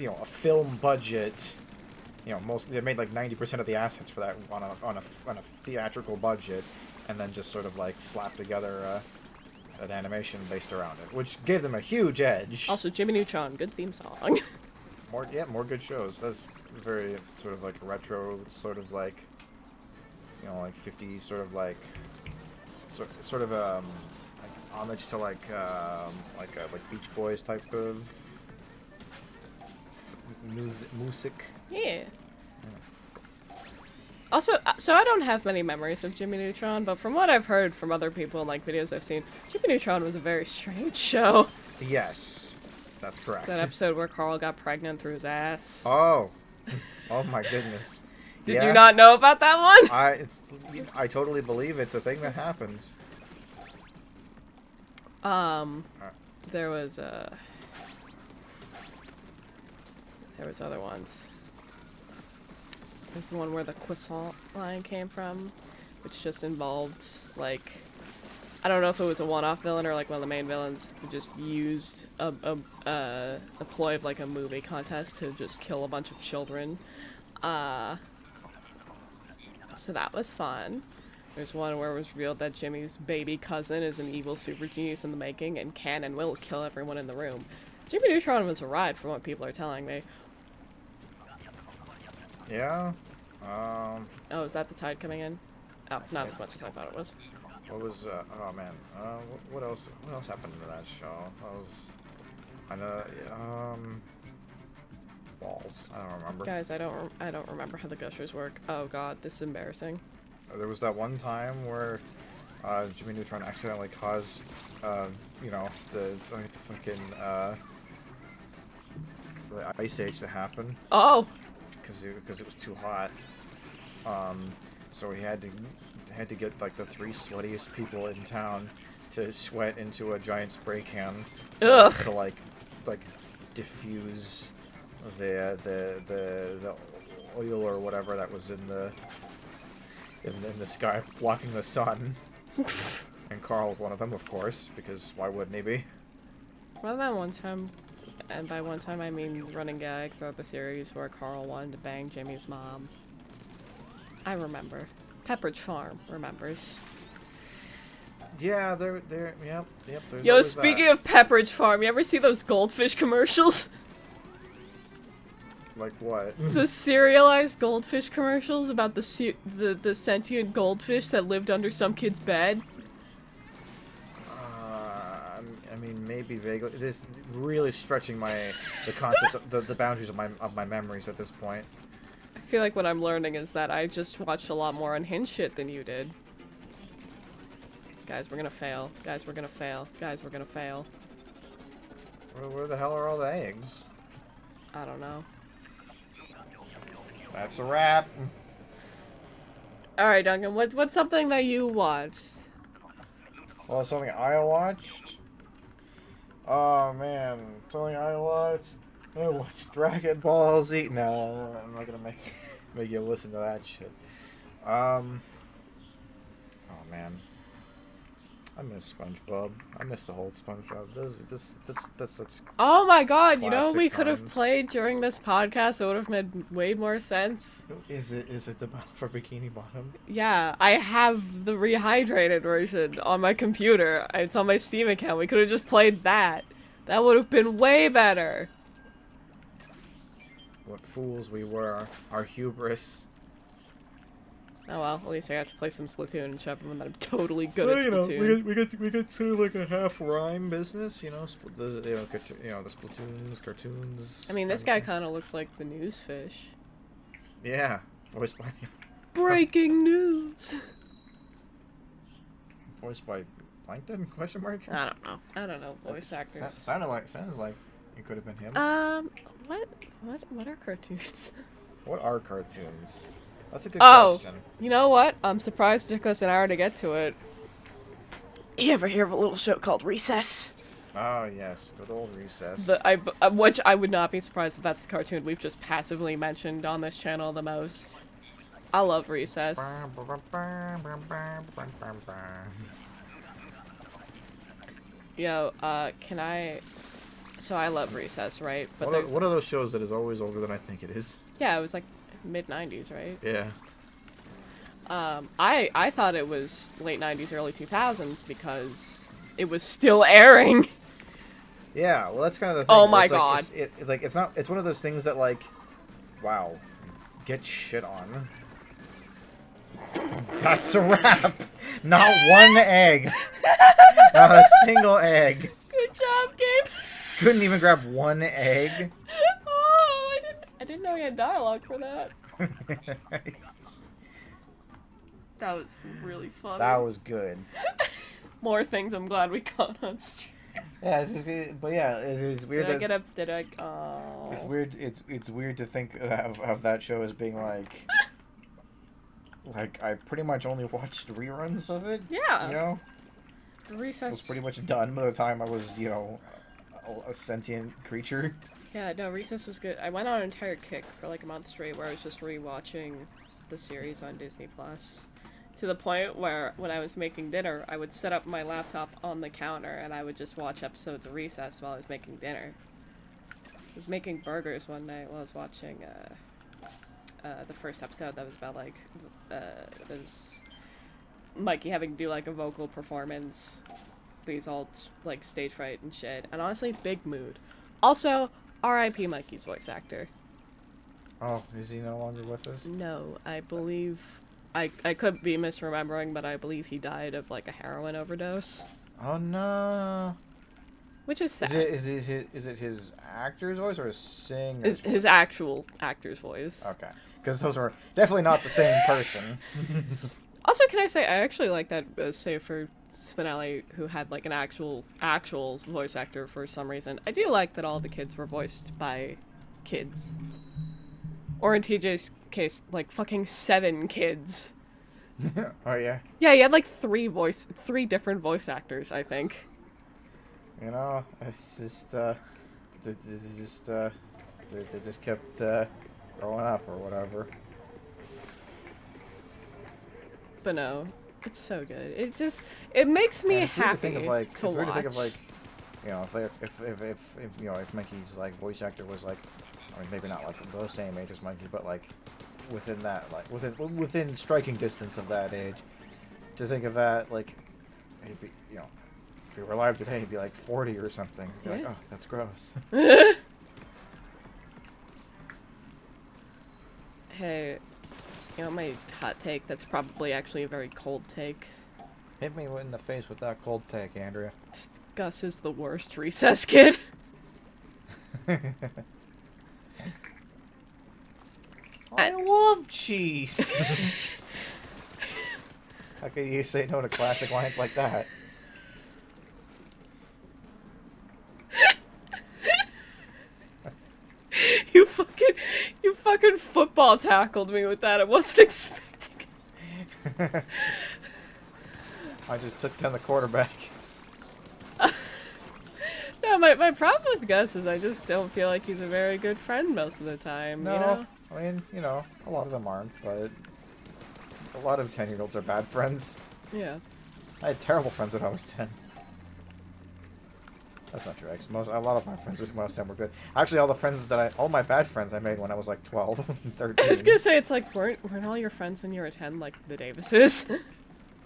a film budget. They made like 90% of the assets for that on a theatrical budget, and then just sort of like slapped together an animation based around it, which gave them a huge edge. Also, Jimmy Neutron, good theme song. more good shows. That's very sort of like retro, sort of like like 50s, sort of like homage to like Beach Boys type of music. Yeah. Also, so I don't have many memories of Jimmy Neutron, but from what I've heard from other people in like videos I've seen, Jimmy Neutron was a very strange show. Yes, that's correct. It's that episode where Carl got pregnant through his ass. Oh my goodness. Did you not know about that one? I totally believe it's a thing that happens. There was other ones. There's the one where the croissant line came from, which just involved, like, I don't know if it was a one-off villain or, like, one of the main villains who just used a ploy of, like, a movie contest to just kill a bunch of children. So that was fun. There's one where it was revealed that Jimmy's baby cousin is an evil super genius in the making and can and will kill everyone in the room. Jimmy Neutron was a ride from what people are telling me. Yeah. Oh, is that the tide coming in? Oh, not as much as I thought it was. What was? Oh man. What else? What else happened to that show? That was. I know. balls. I don't remember. Guys, I don't remember how the gushers work. Oh god, this is embarrassing. There was that one time where Jimmy Neutron accidentally caused, you know, the fucking the ice age to happen. Oh. Because it was too hot. So he had to get like the 3 sweatiest people in town to sweat into a giant spray can to like diffuse the oil or whatever that was in the sky blocking the sun. And Carl was one of them, of course, because why wouldn't he be? Well, that one time, and by one time I mean running gag throughout the series where Carl wanted to bang Jimmy's mom. I remember. Pepperidge Farm remembers. Yeah, yep. Yo, speaking of Pepperidge Farm, you ever see those goldfish commercials? Like what? The serialized goldfish commercials about the sentient goldfish that lived under some kid's bed? I mean, maybe vaguely. It is really stretching the concepts of the boundaries of my memories at this point. I feel like what I'm learning is that I just watched a lot more unhinged shit than you did. Guys, we're gonna fail. Guys, we're gonna fail. Guys, we're gonna fail. Where the hell are all the eggs? I don't know. That's a wrap. Alright, Duncan, what's something that you watched? Well, something I watched? Oh, man. Something I watched? I watched Dragon Ball Z. No, I'm not gonna make you listen to that shit. Oh, man. I miss SpongeBob. I miss the whole SpongeBob. That's Oh my god, you know what we classic could have times. played during this podcast that would have made way more sense? Is it the battle for Bikini Bottom? Yeah, I have the rehydrated version on my computer. It's on my Steam account. We could have just played that. That would have been way better. What fools we were. Our hubris. Oh well, at least I got to play some Splatoon and show everyone that I'm totally good at Splatoon. We get to like a half rhyme business, you know, the Splatoons, cartoons. I mean, this guy kind of looks like the Newsfish. Yeah, voiced by Breaking news! Plankton? Question mark? I don't know voice actors. Sounds like it could have been him. What are cartoons? What are cartoons? That's a good Oh, question. you know what? I'm surprised it took us an hour to get to it. You ever hear of a little show called Recess? Oh yes, good old Recess. Which I would not be surprised if that's the cartoon we've just passively mentioned on this channel the most. I love Recess. Yo, can I... So I love Recess, right? But what are those shows that is always older than I think it is? Yeah, it was like mid-90s, right? Yeah. I thought it was late 90s, early 2000s because it was still airing. Yeah, well that's kind of the thing. Oh my It's god. It's one of those things that like, wow, get shit on. That's a wrap. Not one egg. Not a single egg. Good job, Gabe. Couldn't even grab one egg. Oh, I didn't know he had dialogue for that. That was really funny. That was good. More things I'm glad we got on stream. Yeah, it's weird. Oh. It's weird. It's weird to think of that show as being like I pretty much only watched reruns of it. Yeah. You know, Recess I was pretty much done by the time I was, you know, a sentient creature. Yeah, no, Recess was good. I went on an entire kick for like a month straight where I was just rewatching the series on Disney Plus. To the point where when I was making dinner, I would set up my laptop on the counter and I would just watch episodes of Recess while I was making dinner. I was making burgers one night while I was watching the first episode that was about like there's Mikey having to do like a vocal performance, but he's all like stage fright and shit. And honestly, big mood. Also, R.I.P. Mikey's voice actor. Oh, is he no longer with us? No, I believe I could be misremembering, but I believe he died of like a heroin overdose. Oh no. which is sad. Is it his actor's voice or his singer's voice? His actual actor's voice. Okay, because those are definitely not the same person. Also, can I say I actually like that, say for Spinelli, who had like an actual voice actor for some reason. I do like that all the kids were voiced by kids. Or in TJ's case, like fucking 7 kids. Oh yeah. Yeah, he had like 3 different voice actors, I think. You know, it's just they just kept growing up or whatever. But no, it's so good. It makes me It's weird happy to think of, like, to it's weird to watch. think of, like, you know, if you know, if Mikey's like voice actor was like, I mean, maybe not like the same age as Mikey, but like within that, like within striking distance of that age, to think of that, like, he'd be, you know, if he were alive today, he'd be like 40 or something. Be like, Yeah. oh, that's gross. Hey, you know my hot take? That's probably actually a very cold take. Hit me in the face with that cold take, Andrea. Gus is the worst recess kid. I love cheese. How can you say no to classic lines like that? You fucking football tackled me with that. I wasn't expecting it. I just took down the quarterback. No, my problem with Gus is I just don't feel like he's a very good friend most of the time, No, you know? I mean, you know, a lot of them aren't, but a lot of 10-year-olds are bad friends. Yeah. I had terrible friends when I was 10. That's not true, a lot of my friends when I was 10 were good. Actually, all my bad friends I made when I was like 12 and 13. I was gonna say, it's like, weren't all your friends when you were 10 like the Davises?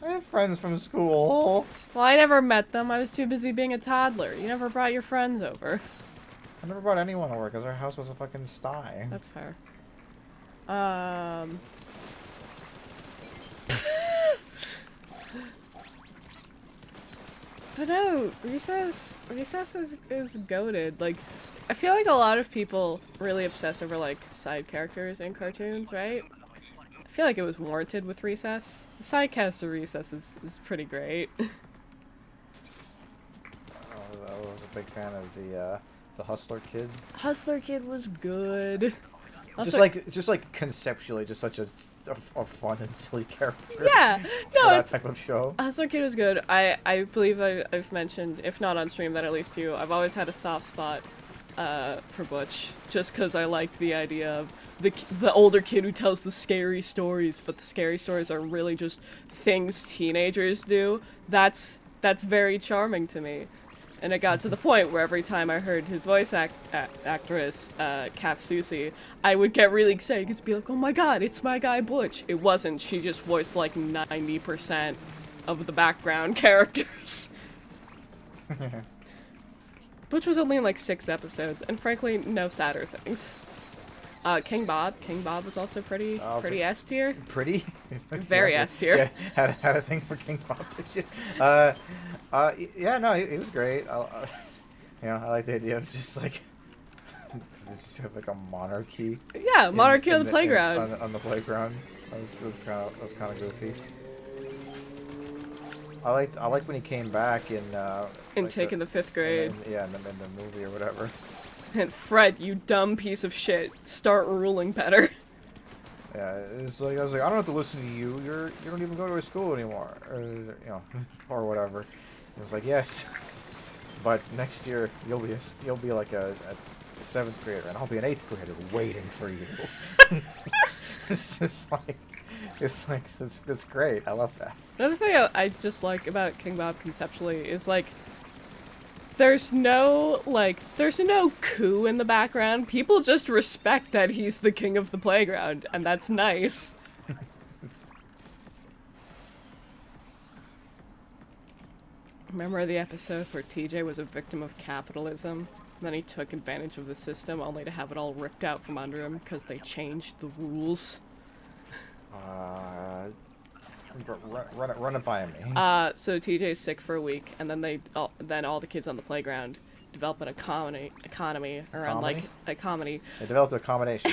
I have friends from school. Well, I never met them. I was too busy being a toddler. You never brought your friends over. I never brought anyone over because our house was a fucking sty. That's fair. But no, Recess is goated. Like, I feel like a lot of people really obsess over, like, side characters in cartoons, right? I feel like it was warranted with Recess. The side cast of Recess is pretty great. I was a big fan of the Hustler Kid. Hustler Kid was good. Just like conceptually, just such a fun and silly character. Yeah, for no, that it's type of show. Hustler Kid was good. I believe I've mentioned, if not on stream, that at least you. I've always had a soft spot for Butch, just because I like the idea of the older kid who tells the scary stories, but the scary stories are really just things teenagers do. That's very charming to me. And it got to the point where every time I heard his voice actress, Kaf Susie, I would get really excited because be like, oh my god, it's my guy Butch. It wasn't. She just voiced like 90% of the background characters. Butch was only in like 6 episodes, and frankly, no sadder things. King Bob was also pretty S tier. Pretty? Very S tier. Yeah, had a thing for King Bob, did you? Yeah, no, he was great. You know, I like the idea of just like, just have like a monarchy. Yeah, monarchy on the playground. On the playground. That was kind of goofy. I liked when he came back in like Taking the 5th grade. in the movie or whatever. And Fred, you dumb piece of shit, start ruling better. Yeah, it's like I was like, I don't have to listen to you. You don't even go to a school anymore, or you know, or whatever. It was like, yes, but next year you'll be like a 7th grader, and I'll be an 8th grader waiting for you. It's great. I love that. Another thing I just like about King Bob conceptually is like, there's no coup in the background. People just respect that he's the king of the playground, and that's nice. Remember the episode where TJ was a victim of capitalism? Then he took advantage of the system only to have it all ripped out from under him because they changed the rules. Run it by me. So TJ's sick for a week, and then all the kids on the playground develop an economy around like a comedy. They developed a combination.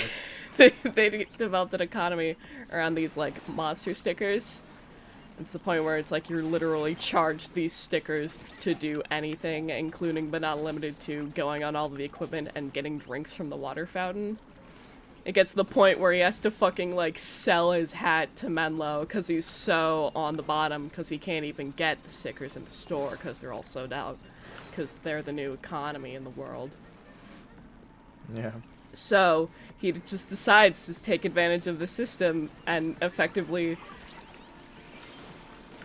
They developed an economy around these like monster stickers. It's the point where it's like you're literally charged these stickers to do anything, including but not limited to going on all of the equipment and getting drinks from the water fountain. It gets to the point where he has to fucking like sell his hat to Menlo because he's so on the bottom because he can't even get the stickers in the store because they're all sold out because they're the new economy in the world. Yeah. So he just decides to take advantage of the system and effectively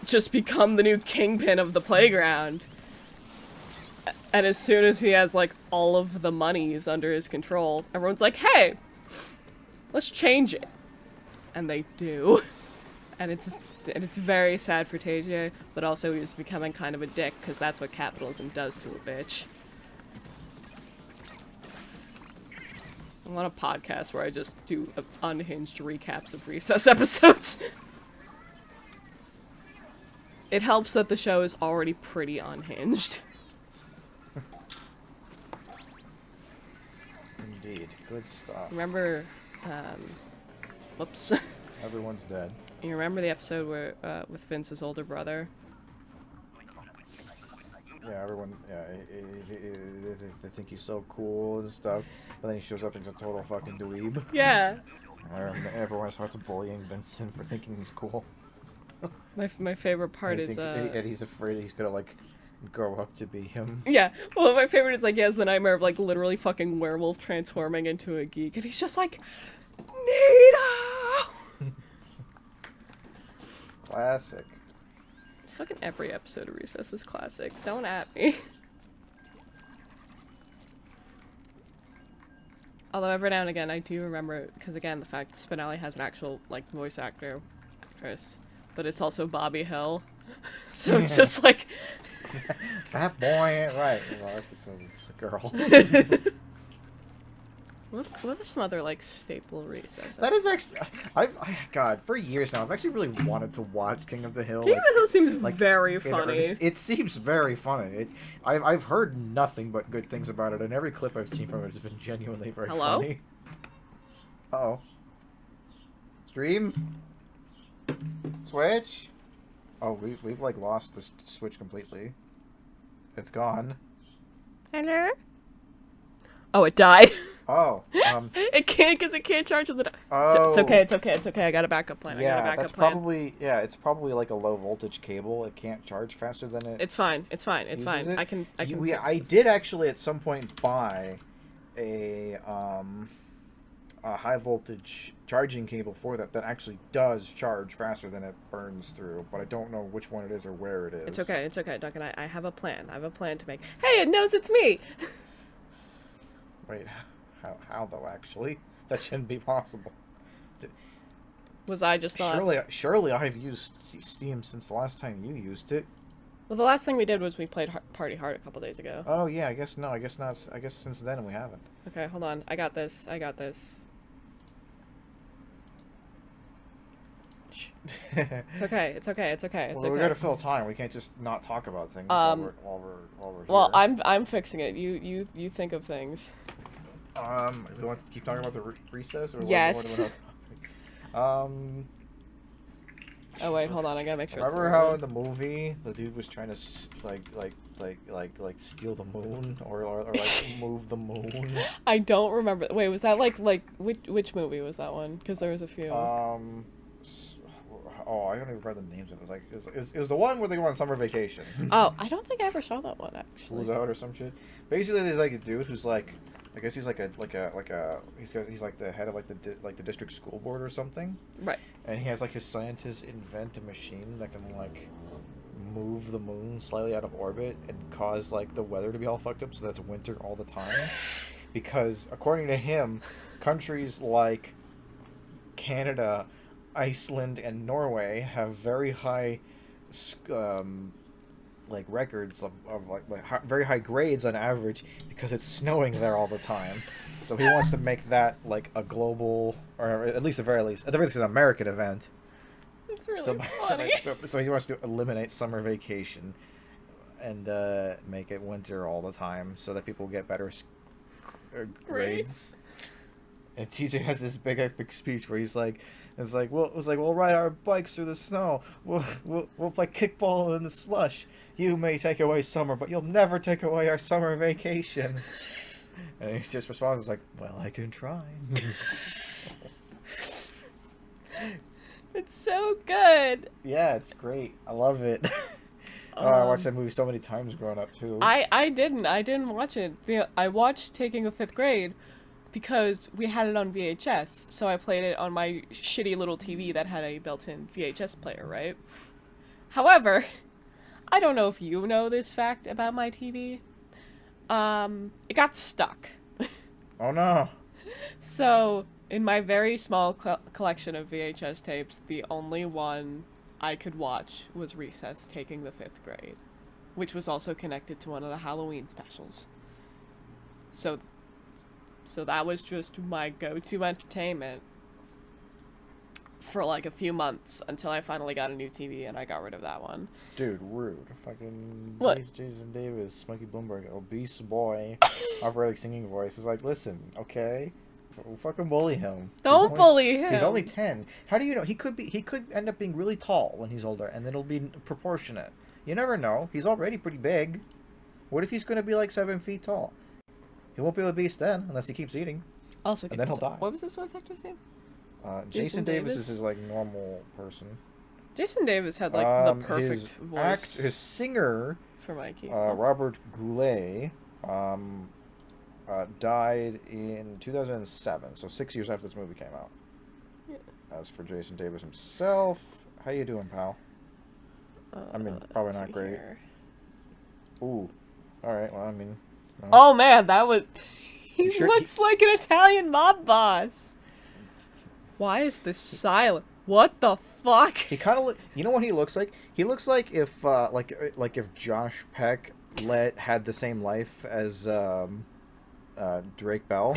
just become the new kingpin of the playground. And as soon as he has like all of the monies under his control, everyone's like, hey, let's change it. And they do. And it's very sad for TJ, but also he's becoming kind of a dick because that's what capitalism does to a bitch. I want a podcast where I just do unhinged recaps of Recess episodes. It helps that the show is already pretty unhinged. Indeed. Good stuff. Remember, whoops. Everyone's dead. You remember the episode where, with Vince's older brother? Yeah, everyone, yeah, they think he's so cool and stuff, but then he shows up and he's a total fucking dweeb. Yeah. Everyone starts bullying Vincent for thinking he's cool. My favorite part is and he's afraid he's gonna like grow up to be him. Yeah, well, my favorite is like he has the nightmare of like literally fucking werewolf transforming into a geek, and he's just like, Nito. Classic. Fucking every episode of Recess is classic. Don't at me. Although every now and again I do remember, because again the fact Spinelli has an actual like voice actress, but it's also Bobby Hill, so it's just like that boy, right? Well, that's because it's a girl. What are some other like staple Recess? That is actually, God, for years now, I've actually really wanted to watch King of the Hill. King of the Hill seems like very funny. It seems very funny. I've heard nothing but good things about it, and every clip I've seen from it has been genuinely very funny. Uh-oh. Stream? Switch? Oh, we've like lost the switch completely. It's gone. Hello? Oh, it died. Oh. It can't because it can't charge with the. Oh. It's okay. I got a backup plan. Yeah, it's probably like a low voltage cable. It can't charge faster than it. It's fine. It? I can. I did actually at some point buy a high voltage charging cable for that actually does charge faster than it burns through, but I don't know which one it is or where it is. It's okay, Duncan. I have a plan. I have a plan to make. Hey, it knows it's me. Wait, how though? Actually, that shouldn't be possible. Was I just not? Surely I've used Steam since the last time you used it. Well, the last thing we did was we played Party Hard a couple days ago. Oh yeah, I guess not. I guess since then we haven't. Okay, hold on. I got this. It's okay. Well, we gotta fill time. We can't just not talk about things while we're here. Well, I'm fixing it. You think of things. We want to keep talking about the recess, or yes. What topic? Oh wait, hold on. I gotta make sure. Remember how in the movie the dude was trying to like steal the moon or like move the moon? I don't remember. Wait, was that like which movie was that one? Because there was a few. Oh, I don't even remember the names of it. It was the one where they go on summer vacation. Oh, I don't think I ever saw that one actually. Schools out or some shit. Basically, there's like a dude who's like, I guess he's he's like the head of the district school board or something. Right. And he has like his scientists invent a machine that can like move the moon slightly out of orbit and cause like the weather to be all fucked up so that it's winter all the time. Because according to him, countries like Canada, Iceland, and Norway have very high like records of very high grades on average because it's snowing there all the time. So he wants to make that like a global, or at the very least an American event. It's really funny. So he wants to eliminate summer vacation, and make it winter all the time so that people get better grades. And TJ has this big epic speech where he's like, we'll ride our bikes through the snow. We'll play kickball in the slush. You may take away summer, but you'll never take away our summer vacation. And he just responds, like, well, I can try. It's so good. Yeah, it's great. I love it. I watched that movie so many times growing up too. I didn't watch it. I watched Taking a Fifth Grade because we had it on VHS, so I played it on my shitty little TV that had a built-in VHS player, right? However, I don't know if you know this fact about my TV. It got stuck. Oh no. So, in my very small collection of VHS tapes, the only one I could watch was Recess Taking the Fifth Grade, which was also connected to one of the Halloween specials. So that was just my go-to entertainment for like a few months until I finally got a new TV and I got rid of that one. Dude, rude. Fucking What? Jason Davis, Smokey Bloomberg, obese boy, operatic singing voice. Is like, listen, okay? We'll fucking bully him. Don't bully him. He's only 10. How do you know? He could end up being really tall when he's older, and it'll be proportionate. You never know. He's already pretty big. What if he's going to be like 7 feet tall? He won't be obese then, unless he keeps eating. Also, and then he'll die. What was this voice actor's name? Jason Davis is his like normal person. Jason Davis had like the perfect his voice. His singer, for Mikey. Robert Goulet, died in 2007, so 6 years after this movie came out. Yeah. As for Jason Davis himself, how you doing, pal? I mean, probably not great. Here. Ooh, all right. Well, I mean. No. Oh man, that was. He Sure looks like an Italian mob boss. Why is this silent? What the fuck? He kind of you know what he looks like? He looks like if like if Josh Peck had the same life as Drake Bell.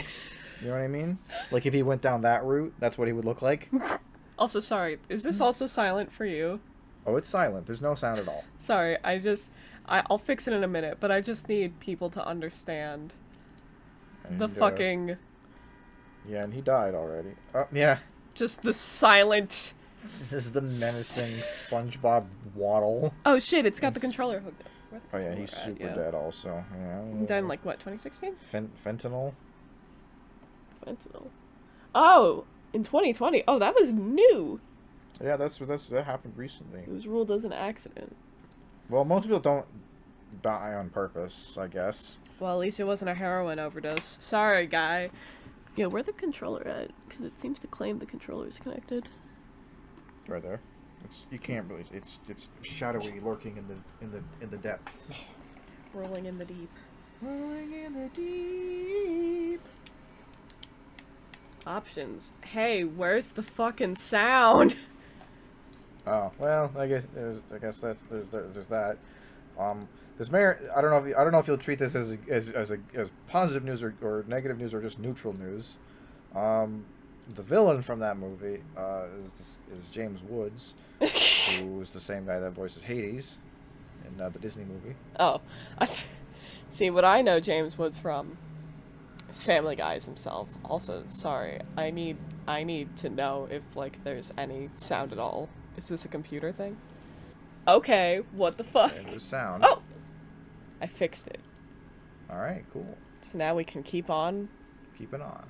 You know what I mean? Like if he went down that route, that's what he would look like. Also, sorry, is this also silent for you? Oh, it's silent. There's no sound at all. Sorry, I'll fix it in a minute, but I just need people to understand the fucking... Yeah, and he died already. Oh, yeah. Just the silent... This is the menacing SpongeBob waddle. Oh shit, it's got the controller hooked up. Oh yeah, he's super dead also. Yeah. He died in like, what, 2016? Fentanyl? Fentanyl. Oh, in 2020. Oh, that was new. Yeah, that happened recently. It was ruled as an accident. Well, most people don't die on purpose, I guess. Well, at least it wasn't a heroin overdose. Sorry, guy. Yeah, where's the controller at? Because it seems to claim the controller's connected. Right there. You can't really. It's shadowy, lurking in the depths. Rolling in the deep. Rolling in the deep. Options. Hey, where's the fucking sound? Oh well, I guess there's that. This mayor. I don't know if you'll treat this as positive news or negative news or just neutral news. The villain from that movie is James Woods, who is the same guy that voices Hades in the Disney movie. Oh, see what I know James Woods from is Family Guy's himself. Also, sorry, I need to know if like there's any sound at all. Is this a computer thing? Okay, what the fuck? And there's sound. Oh, I fixed it. All right, cool. So now we can keep on. Keep it on.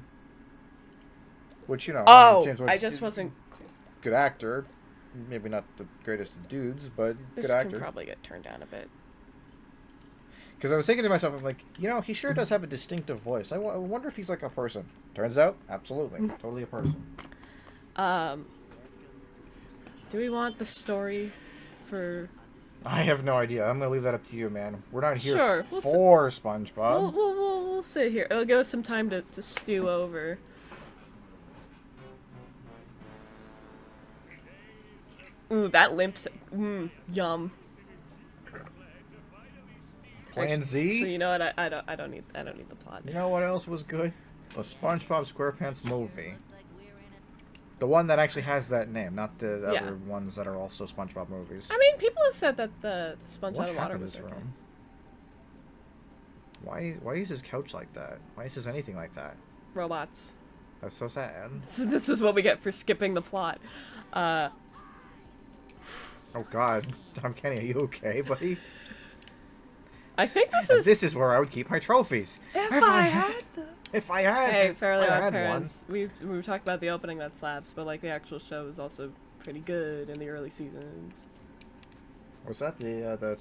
Which, you know, Oh, James Woods I just wasn't. Good actor. Maybe not the greatest of dudes, but This good actor. can probably get turned down a bit. Because I was thinking to myself, I'm like, you know, he sure does have a distinctive voice. I wonder if he's like a person. Turns out, absolutely. Totally a person. Do we want the story for... I have no idea. I'm going to leave that up to you, man. We're not here Sure, for SpongeBob. We'll sit here. It'll give us some time to stew over. Ooh, that limps. Yum. Plan Z? So you know what? I don't need the plot. You know what else was good? A SpongeBob SquarePants movie. The one that actually has that name, not the other ones that are also SpongeBob movies. I mean, people have said that the Sponge What Out of Water happened was to this okay. room? Why is his couch like that? Why is his anything like that? Robots. That's so sad. So this is what we get for skipping the plot. Oh God, Tom Kenny, are you okay, buddy? I think This is where I would keep my trophies. If I had them. If I had. Hey, Fairly if I Odd had Parents. We were talking about the opening that slaps, but like the actual show is also pretty good in the early seasons. Was that the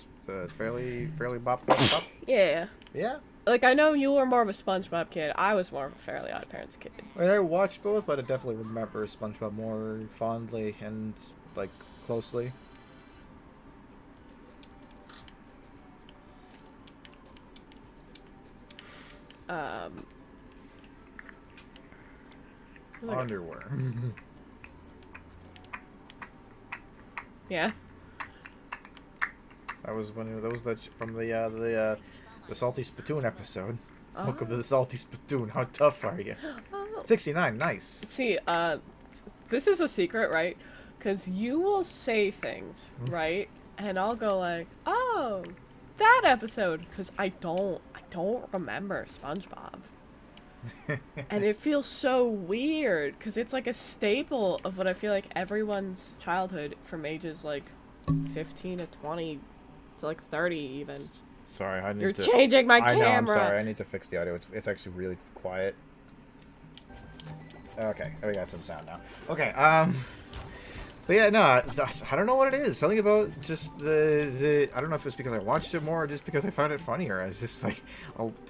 fairly bop? Yeah. Yeah. Like, I know you were more of a SpongeBob kid. I was more of a Fairly Odd Parents kid. I watched both, but I definitely remember SpongeBob more fondly and like closely. Underwear. Yeah. That was from the Salty Spittoon episode. Welcome to the Salty Spittoon. How tough are you? 69, nice. See, this is a secret, right? Because you will say things, right? And I'll go like, oh, that episode. Because I don't remember SpongeBob. And it feels so weird. Because it's like a staple of what I feel like everyone's childhood from ages like 15 to 20 to like 30 even. Sorry, I need You're to... changing my camera. I know, I'm sorry. I need to fix the audio. It's actually really quiet. Okay, we got some sound now. Okay, but yeah, no, I don't know what it is. Something about just the I don't know if it's because I watched it more or just because I found it funnier. It's just like,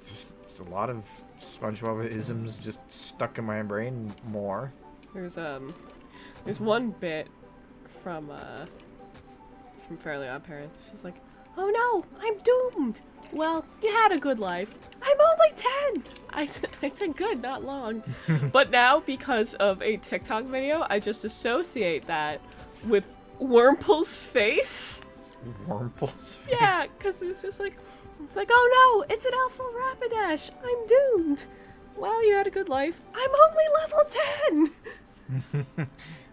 just a lot of SpongeBob-isms just stuck in my brain more. There's one bit from Fairly Odd Parents. She's like, oh no, I'm doomed. Well, you had a good life. I'm only 10. I said good, not long. But now, because of a TikTok video, I just associate that with Wurmple's face. Wurmple's face? Yeah, because it's like, oh no, it's an Alpha Rapidash. I'm doomed. Well, you had a good life. I'm only level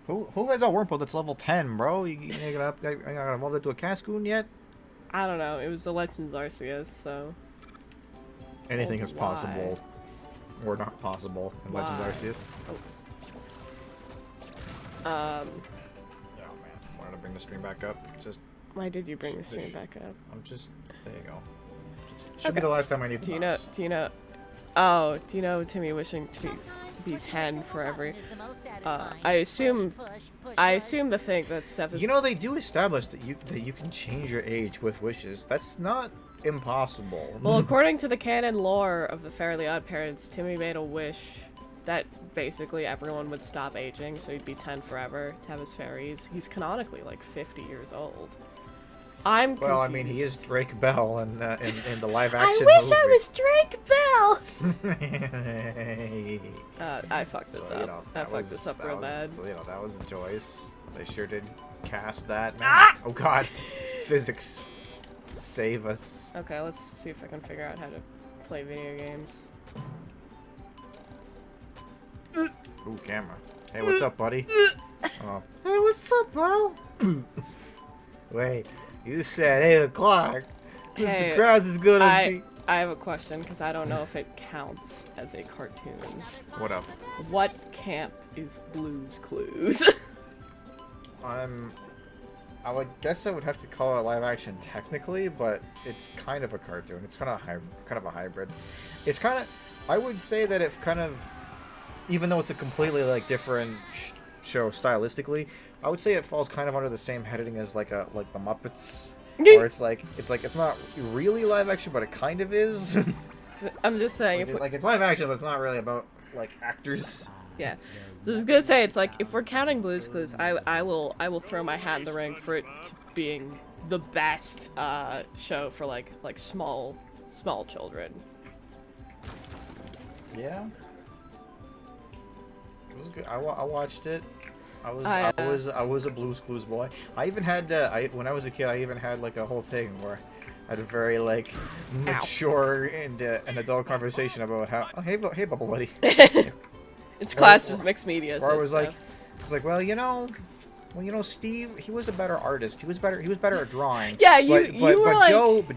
10. Who has a Wurmple that's level 10, bro? You gonna evolve that to a Cascoon yet? I don't know. It was the Legends Arceus, so... Anything is possible. Or not possible in Legends Arceus. Oh. Oh man, wanted to bring the stream back up. Just... Why did you bring the stream back up? I'm just... There you go. Should be the last time I need to mouse. Do you know Timmy wishing to be 10 forever? I assume the thing that Steph is... You know, they do establish that you can change your age with wishes. That's not impossible. Well, according to the canon lore of the Fairly Odd Parents, Timmy made a wish that basically everyone would stop aging, so he'd be 10 forever to have his fairies. He's canonically like 50 years old. I'm confused. Well, I mean, he is Drake Bell in the live action I wish movie. I was Drake Bell! I fucked this up. You know, I fucked this up real bad. So, you know, that was the choice. They sure did cast that. Ah! Oh god. Physics. Save us. Okay, let's see if I can figure out how to play video games. Ooh, camera. Hey, what's up, buddy? Oh. Hey, what's up, bro? Wait, you said 8 o'clock. Hey, Mr. Krabs is good on me. I have a question, because I don't know if it counts as a cartoon. What up? What camp is Blue's Clues? I would guess I would have to call it live action technically, but it's kind of a cartoon. It's kind of a hybrid. It's kind of, I would say that it kind of, even though it's a completely like different show stylistically, I would say it falls kind of under the same heading as like the Muppets, where it's not really live action, but it kind of is. I'm just saying, it's live action, but it's not really about like actors. Yeah. So I was gonna say, it's like, if we're counting Blue's Clues, I will throw my hat in the ring for it being the best show for like small children. Yeah. It was good. I watched it. I was a Blue's Clues boy. I even had when I was a kid, I even had like a whole thing where I had a very like mature and an adult conversation about how hey Bubble Buddy. It's classed as mixed media. Or I was like, it's like, well, you know, Well, you know, Steve, he was a better artist. He was better at drawing. Yeah, but you were like...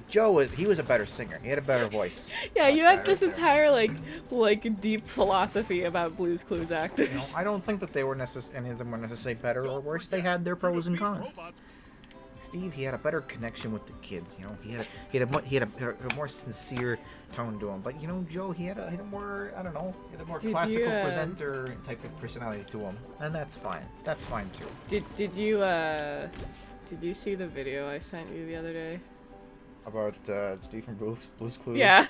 Joe was a better singer. He had a better voice. Yeah, you had this entire like deep philosophy about Blue's Clues actors. You know, I don't think that they were any of them were necessarily better or worse. They had their pros and cons. Steve, he had a better connection with the kids. You know, he had a more sincere tone to him. But you know, Joe, he had a more, I don't know, he had a more classical presenter type of personality to him, and that's fine. That's fine too. Did you see the video I sent you the other day About Steve from Blue's Clues? Yeah.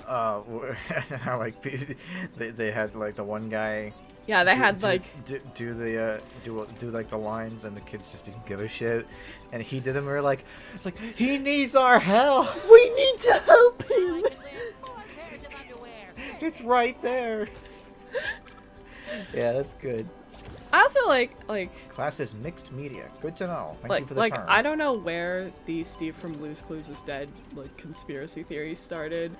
Like they had like the one guy. Yeah, they had like do like the lines, and the kids just didn't give a shit, and he did them. And we were like, it's like he needs our help. We need to help him. It's right there. Yeah, that's good. I also like class is mixed media. Good to know. Thank you for the term. I don't know where the Steve from Blue's Clues is dead like conspiracy theory started,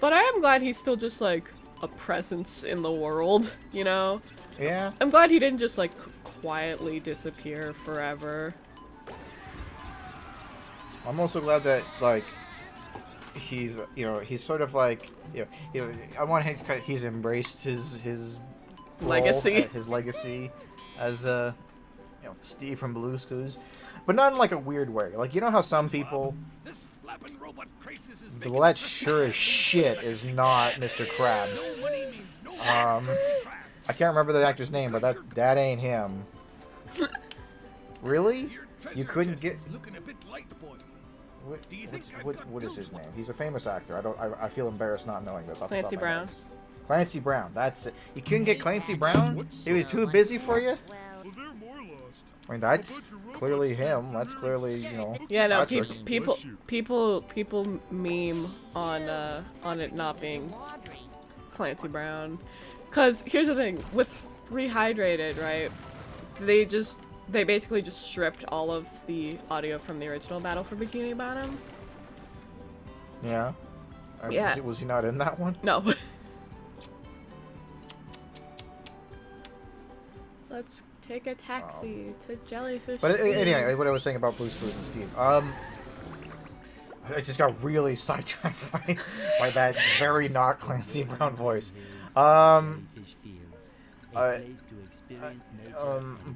but I am glad he's still just like a presence in the world, you know? Yeah. I'm glad he didn't just like quietly disappear forever. I'm also glad that like he's he's sort of like I want he's embraced his legacy, his legacy as Steve from Blue's Clues, but not in like a weird way. Like, you know how some people, well, that sure as shit is not Mr. Krabs. I can't remember the actor's name, but that ain't him. Really? You couldn't get. What is his name? He's a famous actor. I feel embarrassed not knowing this. Clancy Brown. Clancy Brown. That's it. You couldn't get Clancy Brown? He was too busy for you? I mean, that's clearly him. That's clearly, Yeah, no, Patrick. people meme on it not being Clancy Brown. Cause here's the thing, with Rehydrated, right? They basically just stripped all of the audio from the original Battle for Bikini Bottom. Yeah. Yeah. Was he not in that one? No. Let's take a taxi to Jellyfish. But anyway, what I was saying about Blue's Clues and Steve. I just got really sidetracked by that very not Clancy Brown voice. But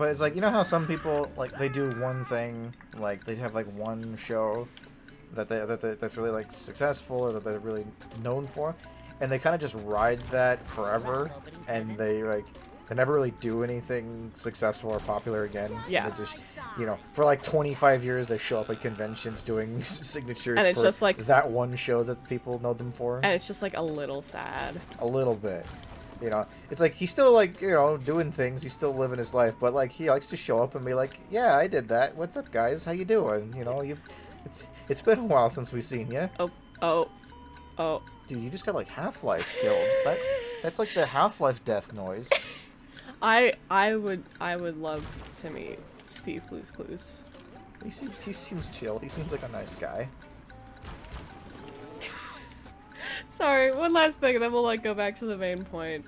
it's like, you know how some people like they do one thing, like they have like one show that's really like successful or that they're really known for, and they kind of just ride that forever, and they never really do anything successful or popular again. Yeah. They just, for like 25 years they show up at conventions doing signatures and it's for just like that one show that people know them for. And it's just like a little sad. A little bit. It's like he's still like, doing things, he's still living his life, but like he likes to show up and be like, yeah, I did that. What's up, guys? How you doing? It's been a while since we've seen you. Oh. Dude, you just got like Half-Life killed. That's like the Half-Life death noise. I would love to meet Steve Blue's Clues. He seems chill. He seems like a nice guy. Sorry, one last thing, then we'll go back to the main point.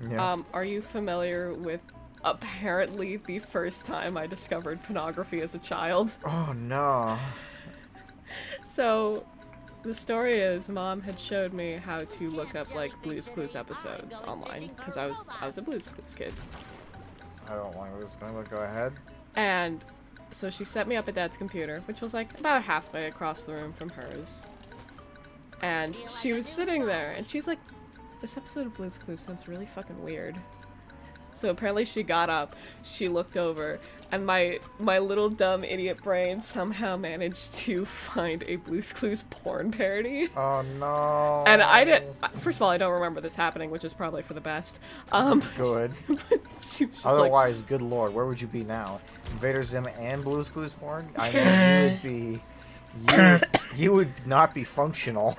Yeah. Are you familiar with apparently the first time I discovered pornography as a child? Oh no. So, the story is Mom had showed me how to look up Blue's Clues episodes online because I was a Blue's Clues kid. I don't want this. Go ahead. And so she set me up at Dad's computer, which was about halfway across the room from hers. And she was sitting there, and she's like, this episode of Blue's Clues sounds really fucking weird. So apparently she got up, she looked over, and my little dumb idiot brain somehow managed to find a Blue's Clues porn parody. Oh no. And first of all, I don't remember this happening, which is probably for the best. Good. But she was just otherwise, good lord, where would you be now? Invader Zim and Blue's Clues porn? I mean, you would be... You would not be functional.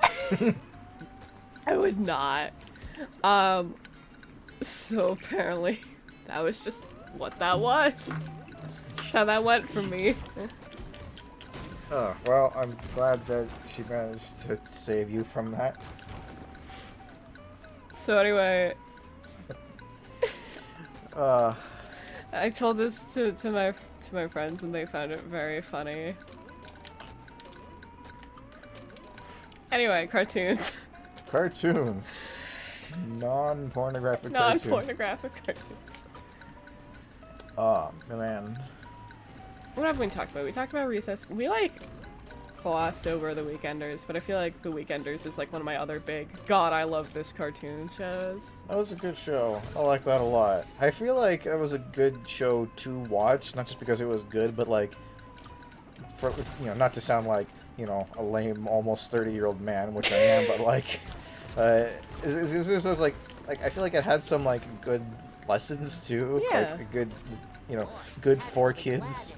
I would not. So apparently, that was just what that was. That's how that went for me. Oh, well, I'm glad that she managed to save you from that. So anyway... I told this to my friends and they found it very funny. Anyway, cartoons. Cartoons. Non-pornographic cartoons. Non-pornographic cartoons. Oh, man. What have we talked about? We talked about Recess. We, like, glossed over The Weekenders, but I feel like The Weekenders is, like, one of my other big, God, I love this cartoon shows. That was a good show. I like that a lot. I feel like it was a good show to watch, not just because it was good, but, like, for, you know, not to sound like, you know, a lame, almost 30-year-old man, which I am, but, like, it was like, I feel like it had some, like, good lessons, too. Yeah. Like, a good, you know, good for kids.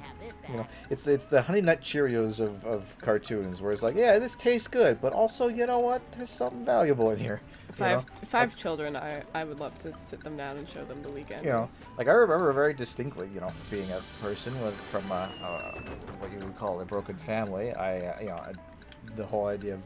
You know, it's the Honey Nut Cheerios of cartoons, where it's like, yeah, this tastes good, but also, you know what, there's something valuable in here. If I have children, I would love to sit them down and show them The Weekenders. You know, like, I remember very distinctly, you know, being a person from what you would call a broken family. You know, the whole idea of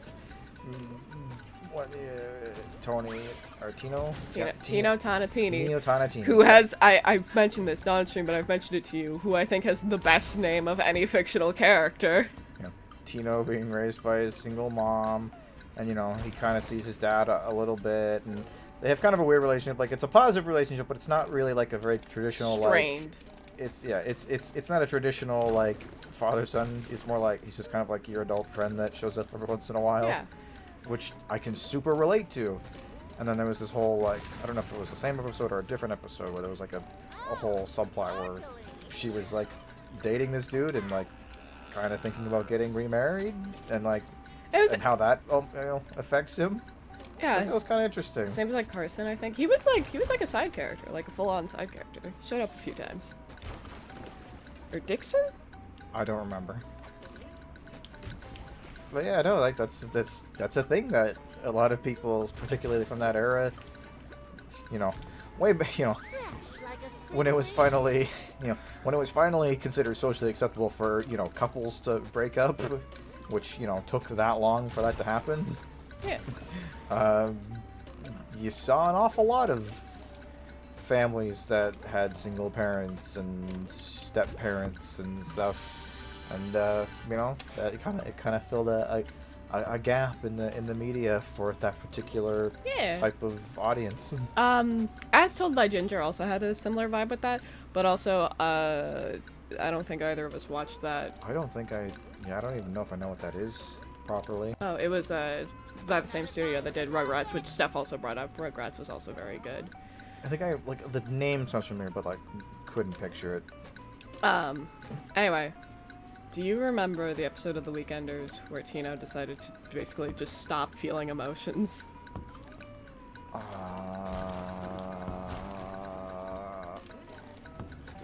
Tony or Tino Tonatini, who has I've mentioned this not on stream, but I've mentioned it to you, who I think has the best name of any fictional character. You know, Tino being raised by his single mom, and you know, he kind of sees his dad a little bit, and they have kind of a weird relationship. Like, it's a positive relationship, but it's not really like a very traditional Strained. like. It's not a traditional like father-son. It's more like he's just kind of like your adult friend that shows up every once in a while. Yeah. Which I can super relate to. And then there was this whole, like, I don't know if it was the same episode or a different episode, where there was, like, a whole subplot where she was, like, dating this dude and, like, kind of thinking about getting remarried, and, like, and how that, you know, affects him. Yeah. It was kind of interesting. Same as, like, Carson, I think. He was like a side character, like a full-on side character. Showed up a few times. Or Dixon? I don't remember. But yeah, no, like, that's a thing that a lot of people, particularly from that era, you know, way back, you know, when it was finally considered socially acceptable for, you know, couples to break up, which, you know, took that long for that to happen. Yeah. You saw an awful lot of families that had single parents and step parents and stuff. And you know, that it kind of filled a gap in the media for that particular type of audience. As Told by Ginger also had a similar vibe with that, but also I don't think either of us watched that. I don't even know if I know what that is properly. Oh, it was by the same studio that did Rugrats, which Steph also brought up. Rugrats was also very good. I think the name sounds familiar, but like couldn't picture it. Anyway. Do you remember the episode of The Weekenders where Tino decided to basically just stop feeling emotions?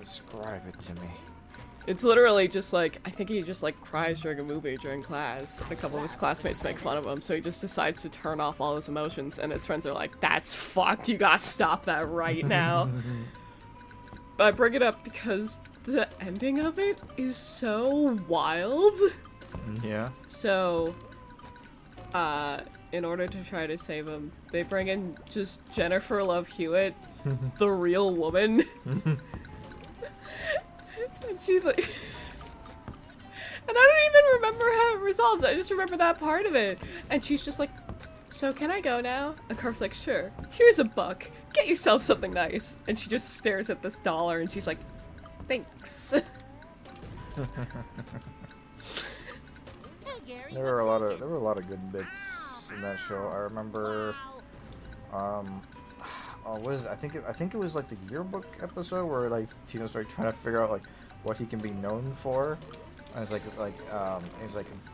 Describe it to me. It's literally just like, I think he just like cries during a movie during class. A couple of his classmates make fun of him, so he just decides to turn off all his emotions, and his friends are like, that's fucked, you gotta stop that right now. But I bring it up because the ending of it is so wild. Yeah. So, in order to try to save him, they bring in just Jennifer Love Hewitt, the real woman. And she like... And I don't even remember how it resolves, I just remember that part of it. And she's just like, so can I go now? And Carv's like, sure, here's $1. Get yourself something nice. And she just stares at this dollar and she's like, thanks. There were a lot of good bits in that show. I remember, I think it was like the yearbook episode where like Tino started trying to figure out like what he can be known for, and it's like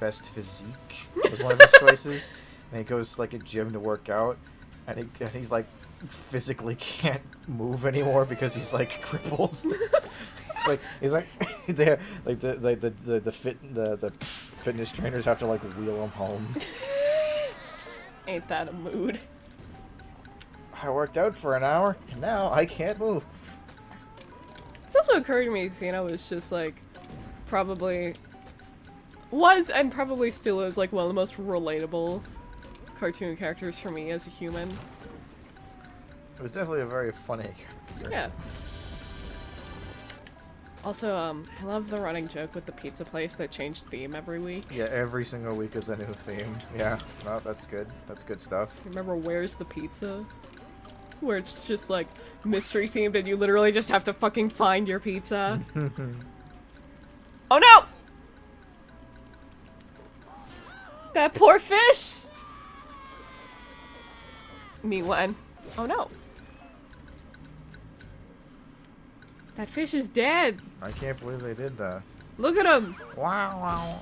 best physique was one of his choices, and he goes to like a gym to work out, and he's like physically can't move anymore because he's like crippled. He's like the fitness trainers have to like wheel him home. Ain't that a mood? I worked out for an hour and now I can't move. It's also occurred to me, Tino was just like probably was and probably still is like one of the most relatable cartoon characters for me as a human. It was definitely a very funny character. Yeah. Also, I love the running joke with the pizza place that changed theme every week. Yeah, every single week is a new theme. Yeah, no, that's good. That's good stuff. Remember Where's the Pizza? Where it's just like mystery themed and you literally just have to fucking find your pizza. Oh no! That poor fish! Me one. Oh no. That fish is dead. I can't believe they did that. Look at him. Wow, wow.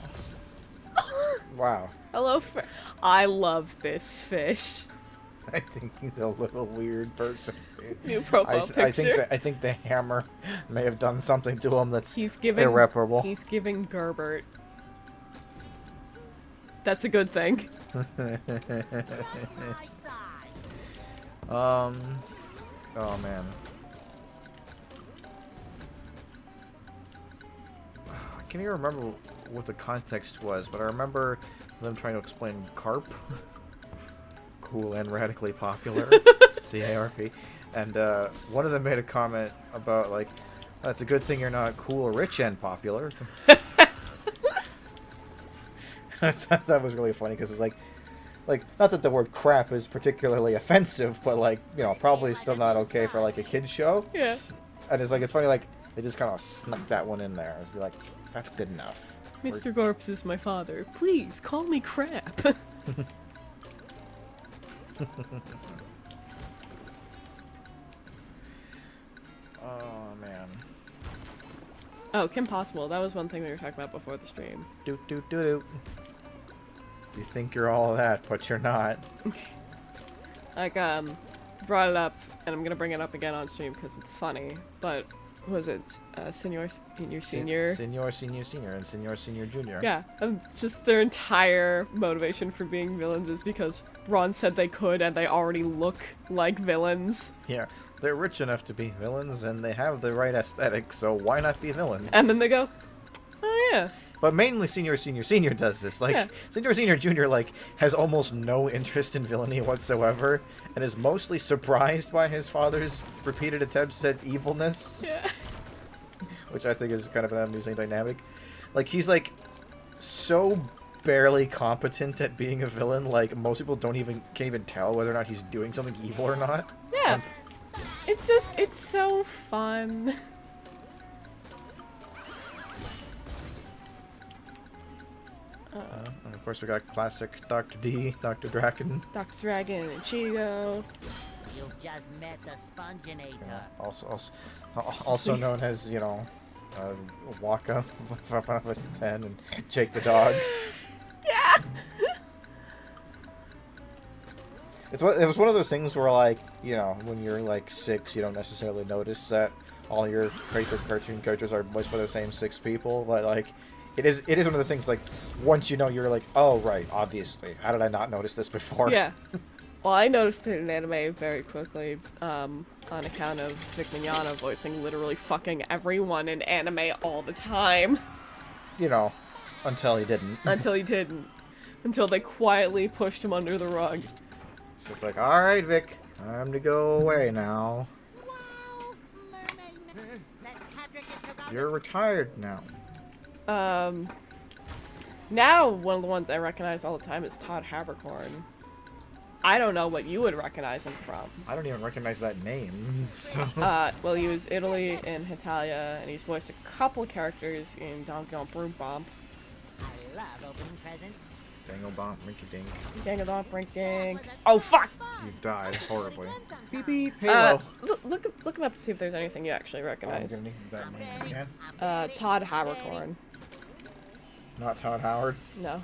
Wow. Hello, I love this fish. I think he's a little weird person. New profile picture. I think the hammer may have done something to him that's He's giving irreparable. He's giving Gerbert. That's a good thing. Oh man. I can't even remember what the context was, but I remember them trying to explain carp. Cool and radically popular. C-A-R-P. And one of them made a comment about, like, that's a good thing you're not cool, rich, and popular. I thought that was really funny, because it's like, not that the word crap is particularly offensive, but, like, you know, probably still not okay for, like, a kid's show. Yeah. And it's like, it's funny, like, they just kind of snuck that one in there. It's be like, that's good enough. Mr. Gorps is my father. Please, call me crap. Oh, man. Oh, Kim Possible. That was one thing we were talking about before the stream. Doot, doot, doot, doot. You think you're all that, but you're not. Like, brought it up, and I'm gonna bring it up again on stream because it's funny, but was it Senior, Senior? Senior, and Senior Junior. Yeah, just their entire motivation for being villains is because Ron said they could and they already look like villains. Yeah, they're rich enough to be villains and they have the right aesthetic, so why not be villains? And then they go, oh yeah. But mainly Senior does this. Like, Yeah. Senior Junior, like, has almost no interest in villainy whatsoever and is mostly surprised by his father's repeated attempts at evilness. Yeah. Which I think is kind of an amusing dynamic. Like, he's, like, so barely competent at being a villain, like, most people can't even tell whether or not he's doing something evil or not. Yeah. It's so fun. And of course we got classic Dr. D, Dr. Draken. Dr. Dragon and Chigo. You just met the Sponginator. Also known as, you know, Waka, Final Fantasy X, and Jake the dog. Yeah! It was one of those things where, like, you know, when you're, like, 6, you don't necessarily notice that all your cartoon characters are voiced by the same 6 people, but, like, it is one of the things, like, once you know, you're like, oh, right, obviously. How did I not notice this before? Yeah. Well, I noticed it in anime very quickly, on account of Vic Mignogna voicing literally fucking everyone in anime all the time. You know, until he didn't. Until he didn't. Until they quietly pushed him under the rug. It's just like, alright, Vic, time to go away now. You're retired now. Now one of the ones I recognize all the time is Todd Habercorn. I don't know what you would recognize him from. I don't even recognize that name. So. Well, he was Italy in Hitalia, and he's voiced a couple of characters in Donkey Kong Broom Bomb. I love opening presents. Dangle Bonk, Rinky Dink. Dangle Donk Brink Dink. Oh fuck! You've died horribly. Beep beep, Halo. Look him up to see if there's anything you actually recognize. I'm gonna need that name again. Todd Habercorn. Not Todd Howard. No.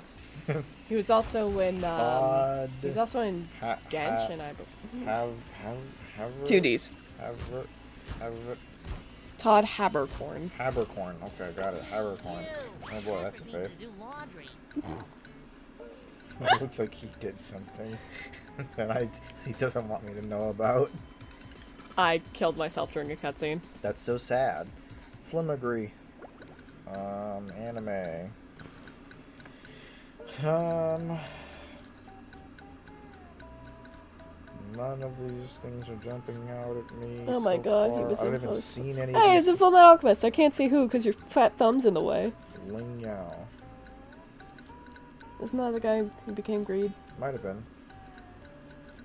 He was also in, Todd. he was also in Genshin, I believe. Have 2Ds. Have Todd Habercorn. Habercorn. Okay, got it. Habercorn. Oh boy, that's a fave. Do laundry. It looks like he did something that he doesn't want me to know about. I killed myself during a cutscene. That's so sad. Flimagry. Anime. None of these things are jumping out at me. Oh my so god, far. he was I in haven't even Post. seen any Hey, of it's these. in Full Metal Alchemist. I can't see who because your fat thumb's in the way. Ling Yao. Isn't that the guy who became Greed? Might have been.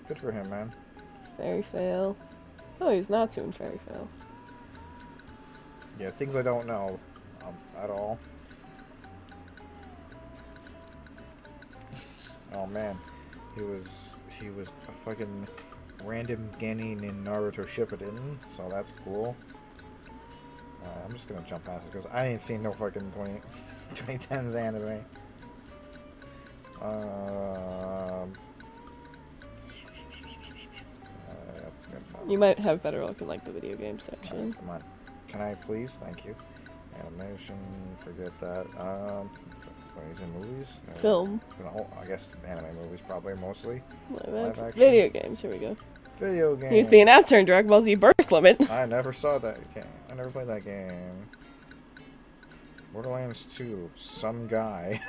Good for him, man. Fairy Fail. Oh, he's not doing Fairy Fail. Yeah, things I don't know at all. Oh man, he was a fucking random Genin in Naruto Shippuden, so that's cool. I'm just gonna jump past it because I ain't seen no fucking 2010s anime. You might have better luck in like the video game section. Come on, can I please? Thank you. Animation, forget that. He's in movies? Film. No, I guess anime movies probably mostly. Live action. action. Video games, here we go. Video game. He's the announcer in Dragon Ball Z Burst Limit. I never saw that game. I never played that game. Borderlands 2. Some guy.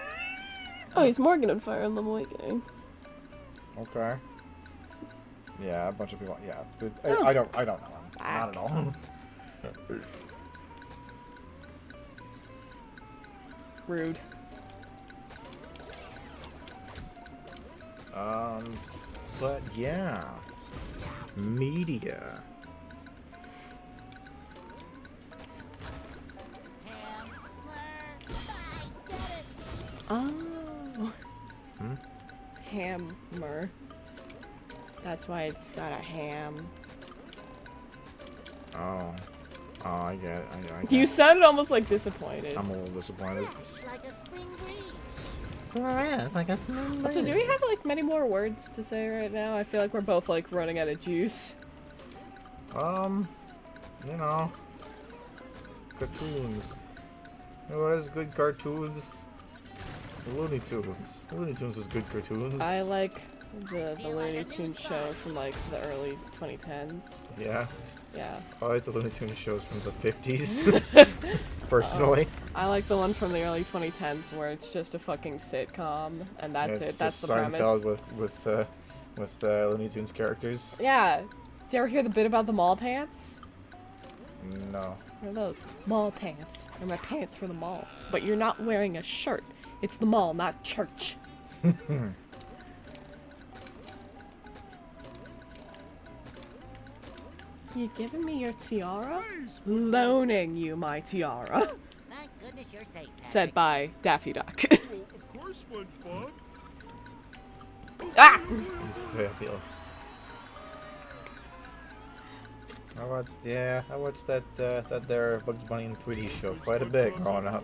Oh, he's Morgan in Fire Emblem Awakening. Okay. Yeah, a bunch of people. Yeah, but Oh. I don't know him. Not at all. Rude. But yeah. Media. Oh. Hmm? Hammer. That's why it's got a ham. Oh. Oh, I get it. I get You it. sounded almost like disappointed. I'm a little disappointed. Fresh like a spring breeze. Also, do we have like many more words to say right now? I feel like we're both like running out of juice. You know. Cartoons. You know what is good cartoons? Looney Tunes. Looney Tunes is good cartoons. I like the Looney Tunes show from like the early 2010s. Yeah. Yeah. I like the Looney Tunes shows from the 50s. Personally. I like the one from the early 2010s where it's just a fucking sitcom and that's It's it. That's just the Seinfeld premise. with Looney Tunes characters. Yeah. Did you ever hear the bit about the mall pants? No. What are those? Mall pants. They're my pants for the mall. But you're not wearing a shirt. It's the mall, not church. You giving me your tiara? Loaning you my tiara. Thank goodness you're safe, Said by Daffy Duck. Of course, SpongeBob. Ah! He's fabulous. I watched that there Bugs Bunny and Tweety show quite a bit growing up.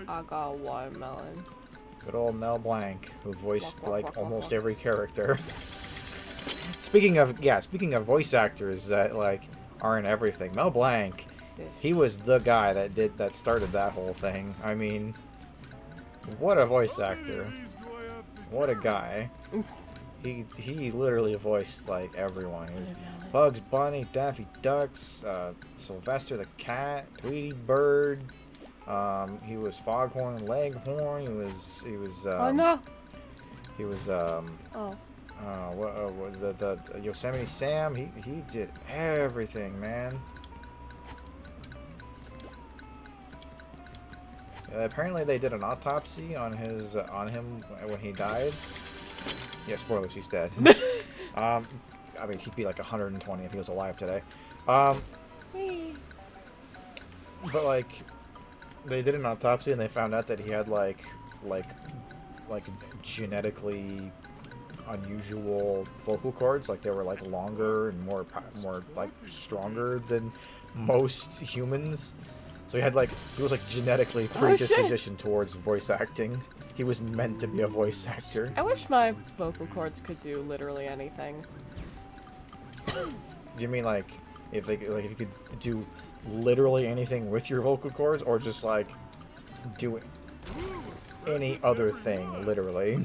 I got a watermelon. Good old Mel Blanc, who voiced like almost every character. Speaking of voice actors that like aren't everything, Mel Blanc, he was the guy that started that whole thing. I mean, what a voice actor. What a guy. He literally voiced like everyone. He was Bugs Bunny, Daffy Ducks, Sylvester the Cat, Tweety Bird. He was Foghorn Leghorn. He was Oh no! he was Oh. the Yosemite Sam. He did everything, man. Apparently they did an autopsy on him when he died. Yeah, spoilers, he's dead. I mean, he'd be like 120 if he was alive today. But like, they did an autopsy and they found out that he had like genetically unusual vocal cords. Like they were like longer and more like stronger than most humans. So he was like genetically predispositioned towards voice acting. He was meant to be a voice actor. I wish my vocal cords could do literally anything. Do you mean like if you could do literally anything with your vocal cords, or just like do any other thing literally?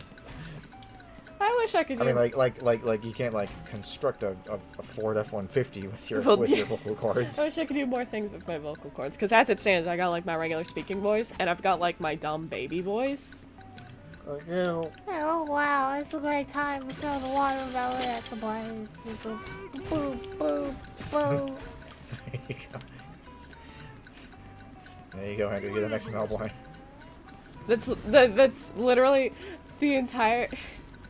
I wish I could do. I mean, like you can't like construct a Ford F-150 with your Well, with yeah. your vocal cords. I wish I could do more things with my vocal cords, because as it stands, I got like my regular speaking voice, and I've got like my dumb baby voice. Like, ew. Oh wow, it's a great time to throw the watermelon at the blade. You go boom, boom, boom. There you go. There you go, Andrew. Get the next Melbourne. That's literally the entire.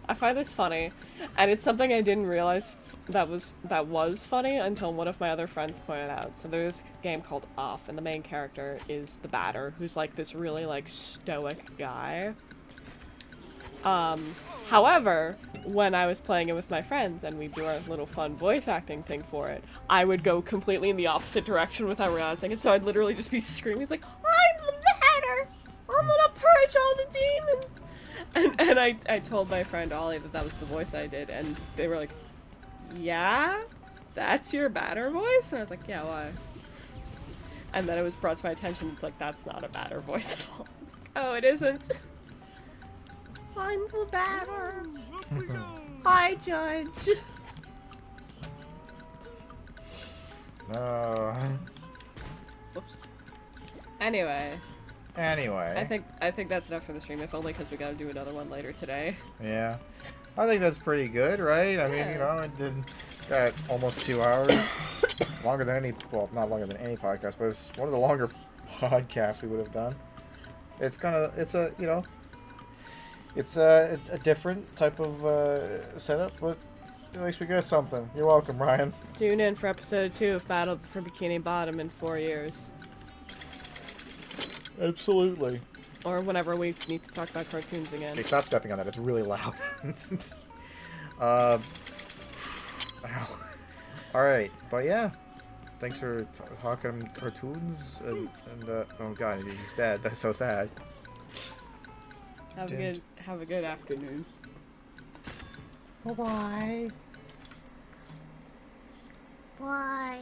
I find this funny, and it's something I didn't realize that was funny until one of my other friends pointed out. So there's this game called Off, and the main character is the batter, who's like this really like stoic guy. However, when I was playing it with my friends and we'd do our little fun voice acting thing for it, I would go completely in the opposite direction without realizing it, so I'd literally just be screaming, it's like, I'm the batter! I'm gonna purge all the demons! And I told my friend Ollie that was the voice I did, and they were like, yeah? That's your batter voice? And I was like, yeah, why? And then it was brought to my attention, it's like, that's not a batter voice at all. It's like, oh, it isn't. I'm the batter. Up we go. Hi, Judge. No. Whoops. Anyway, Anyway. I think that's enough for the stream, if only because we gotta do another one later today. Yeah. I think that's pretty good, right? I mean, Yeah. you know, it did got almost 2 hours. Longer than any, well, not longer than any podcast, but it's one of the longer podcasts we would have done. It's kind of, it's a, you know, it's a different type of setup, but at least we got something. You're welcome, Ryan. Tune in for episode 2 of Battle for Bikini Bottom in 4 years. Absolutely. Or whenever we need to talk about cartoons again. Okay, stop stepping on that. It's really loud. Ow. Alright, but yeah. Thanks for talking cartoons. And oh god, he's dead. That's so sad. Have a good afternoon. Bye-bye. Bye.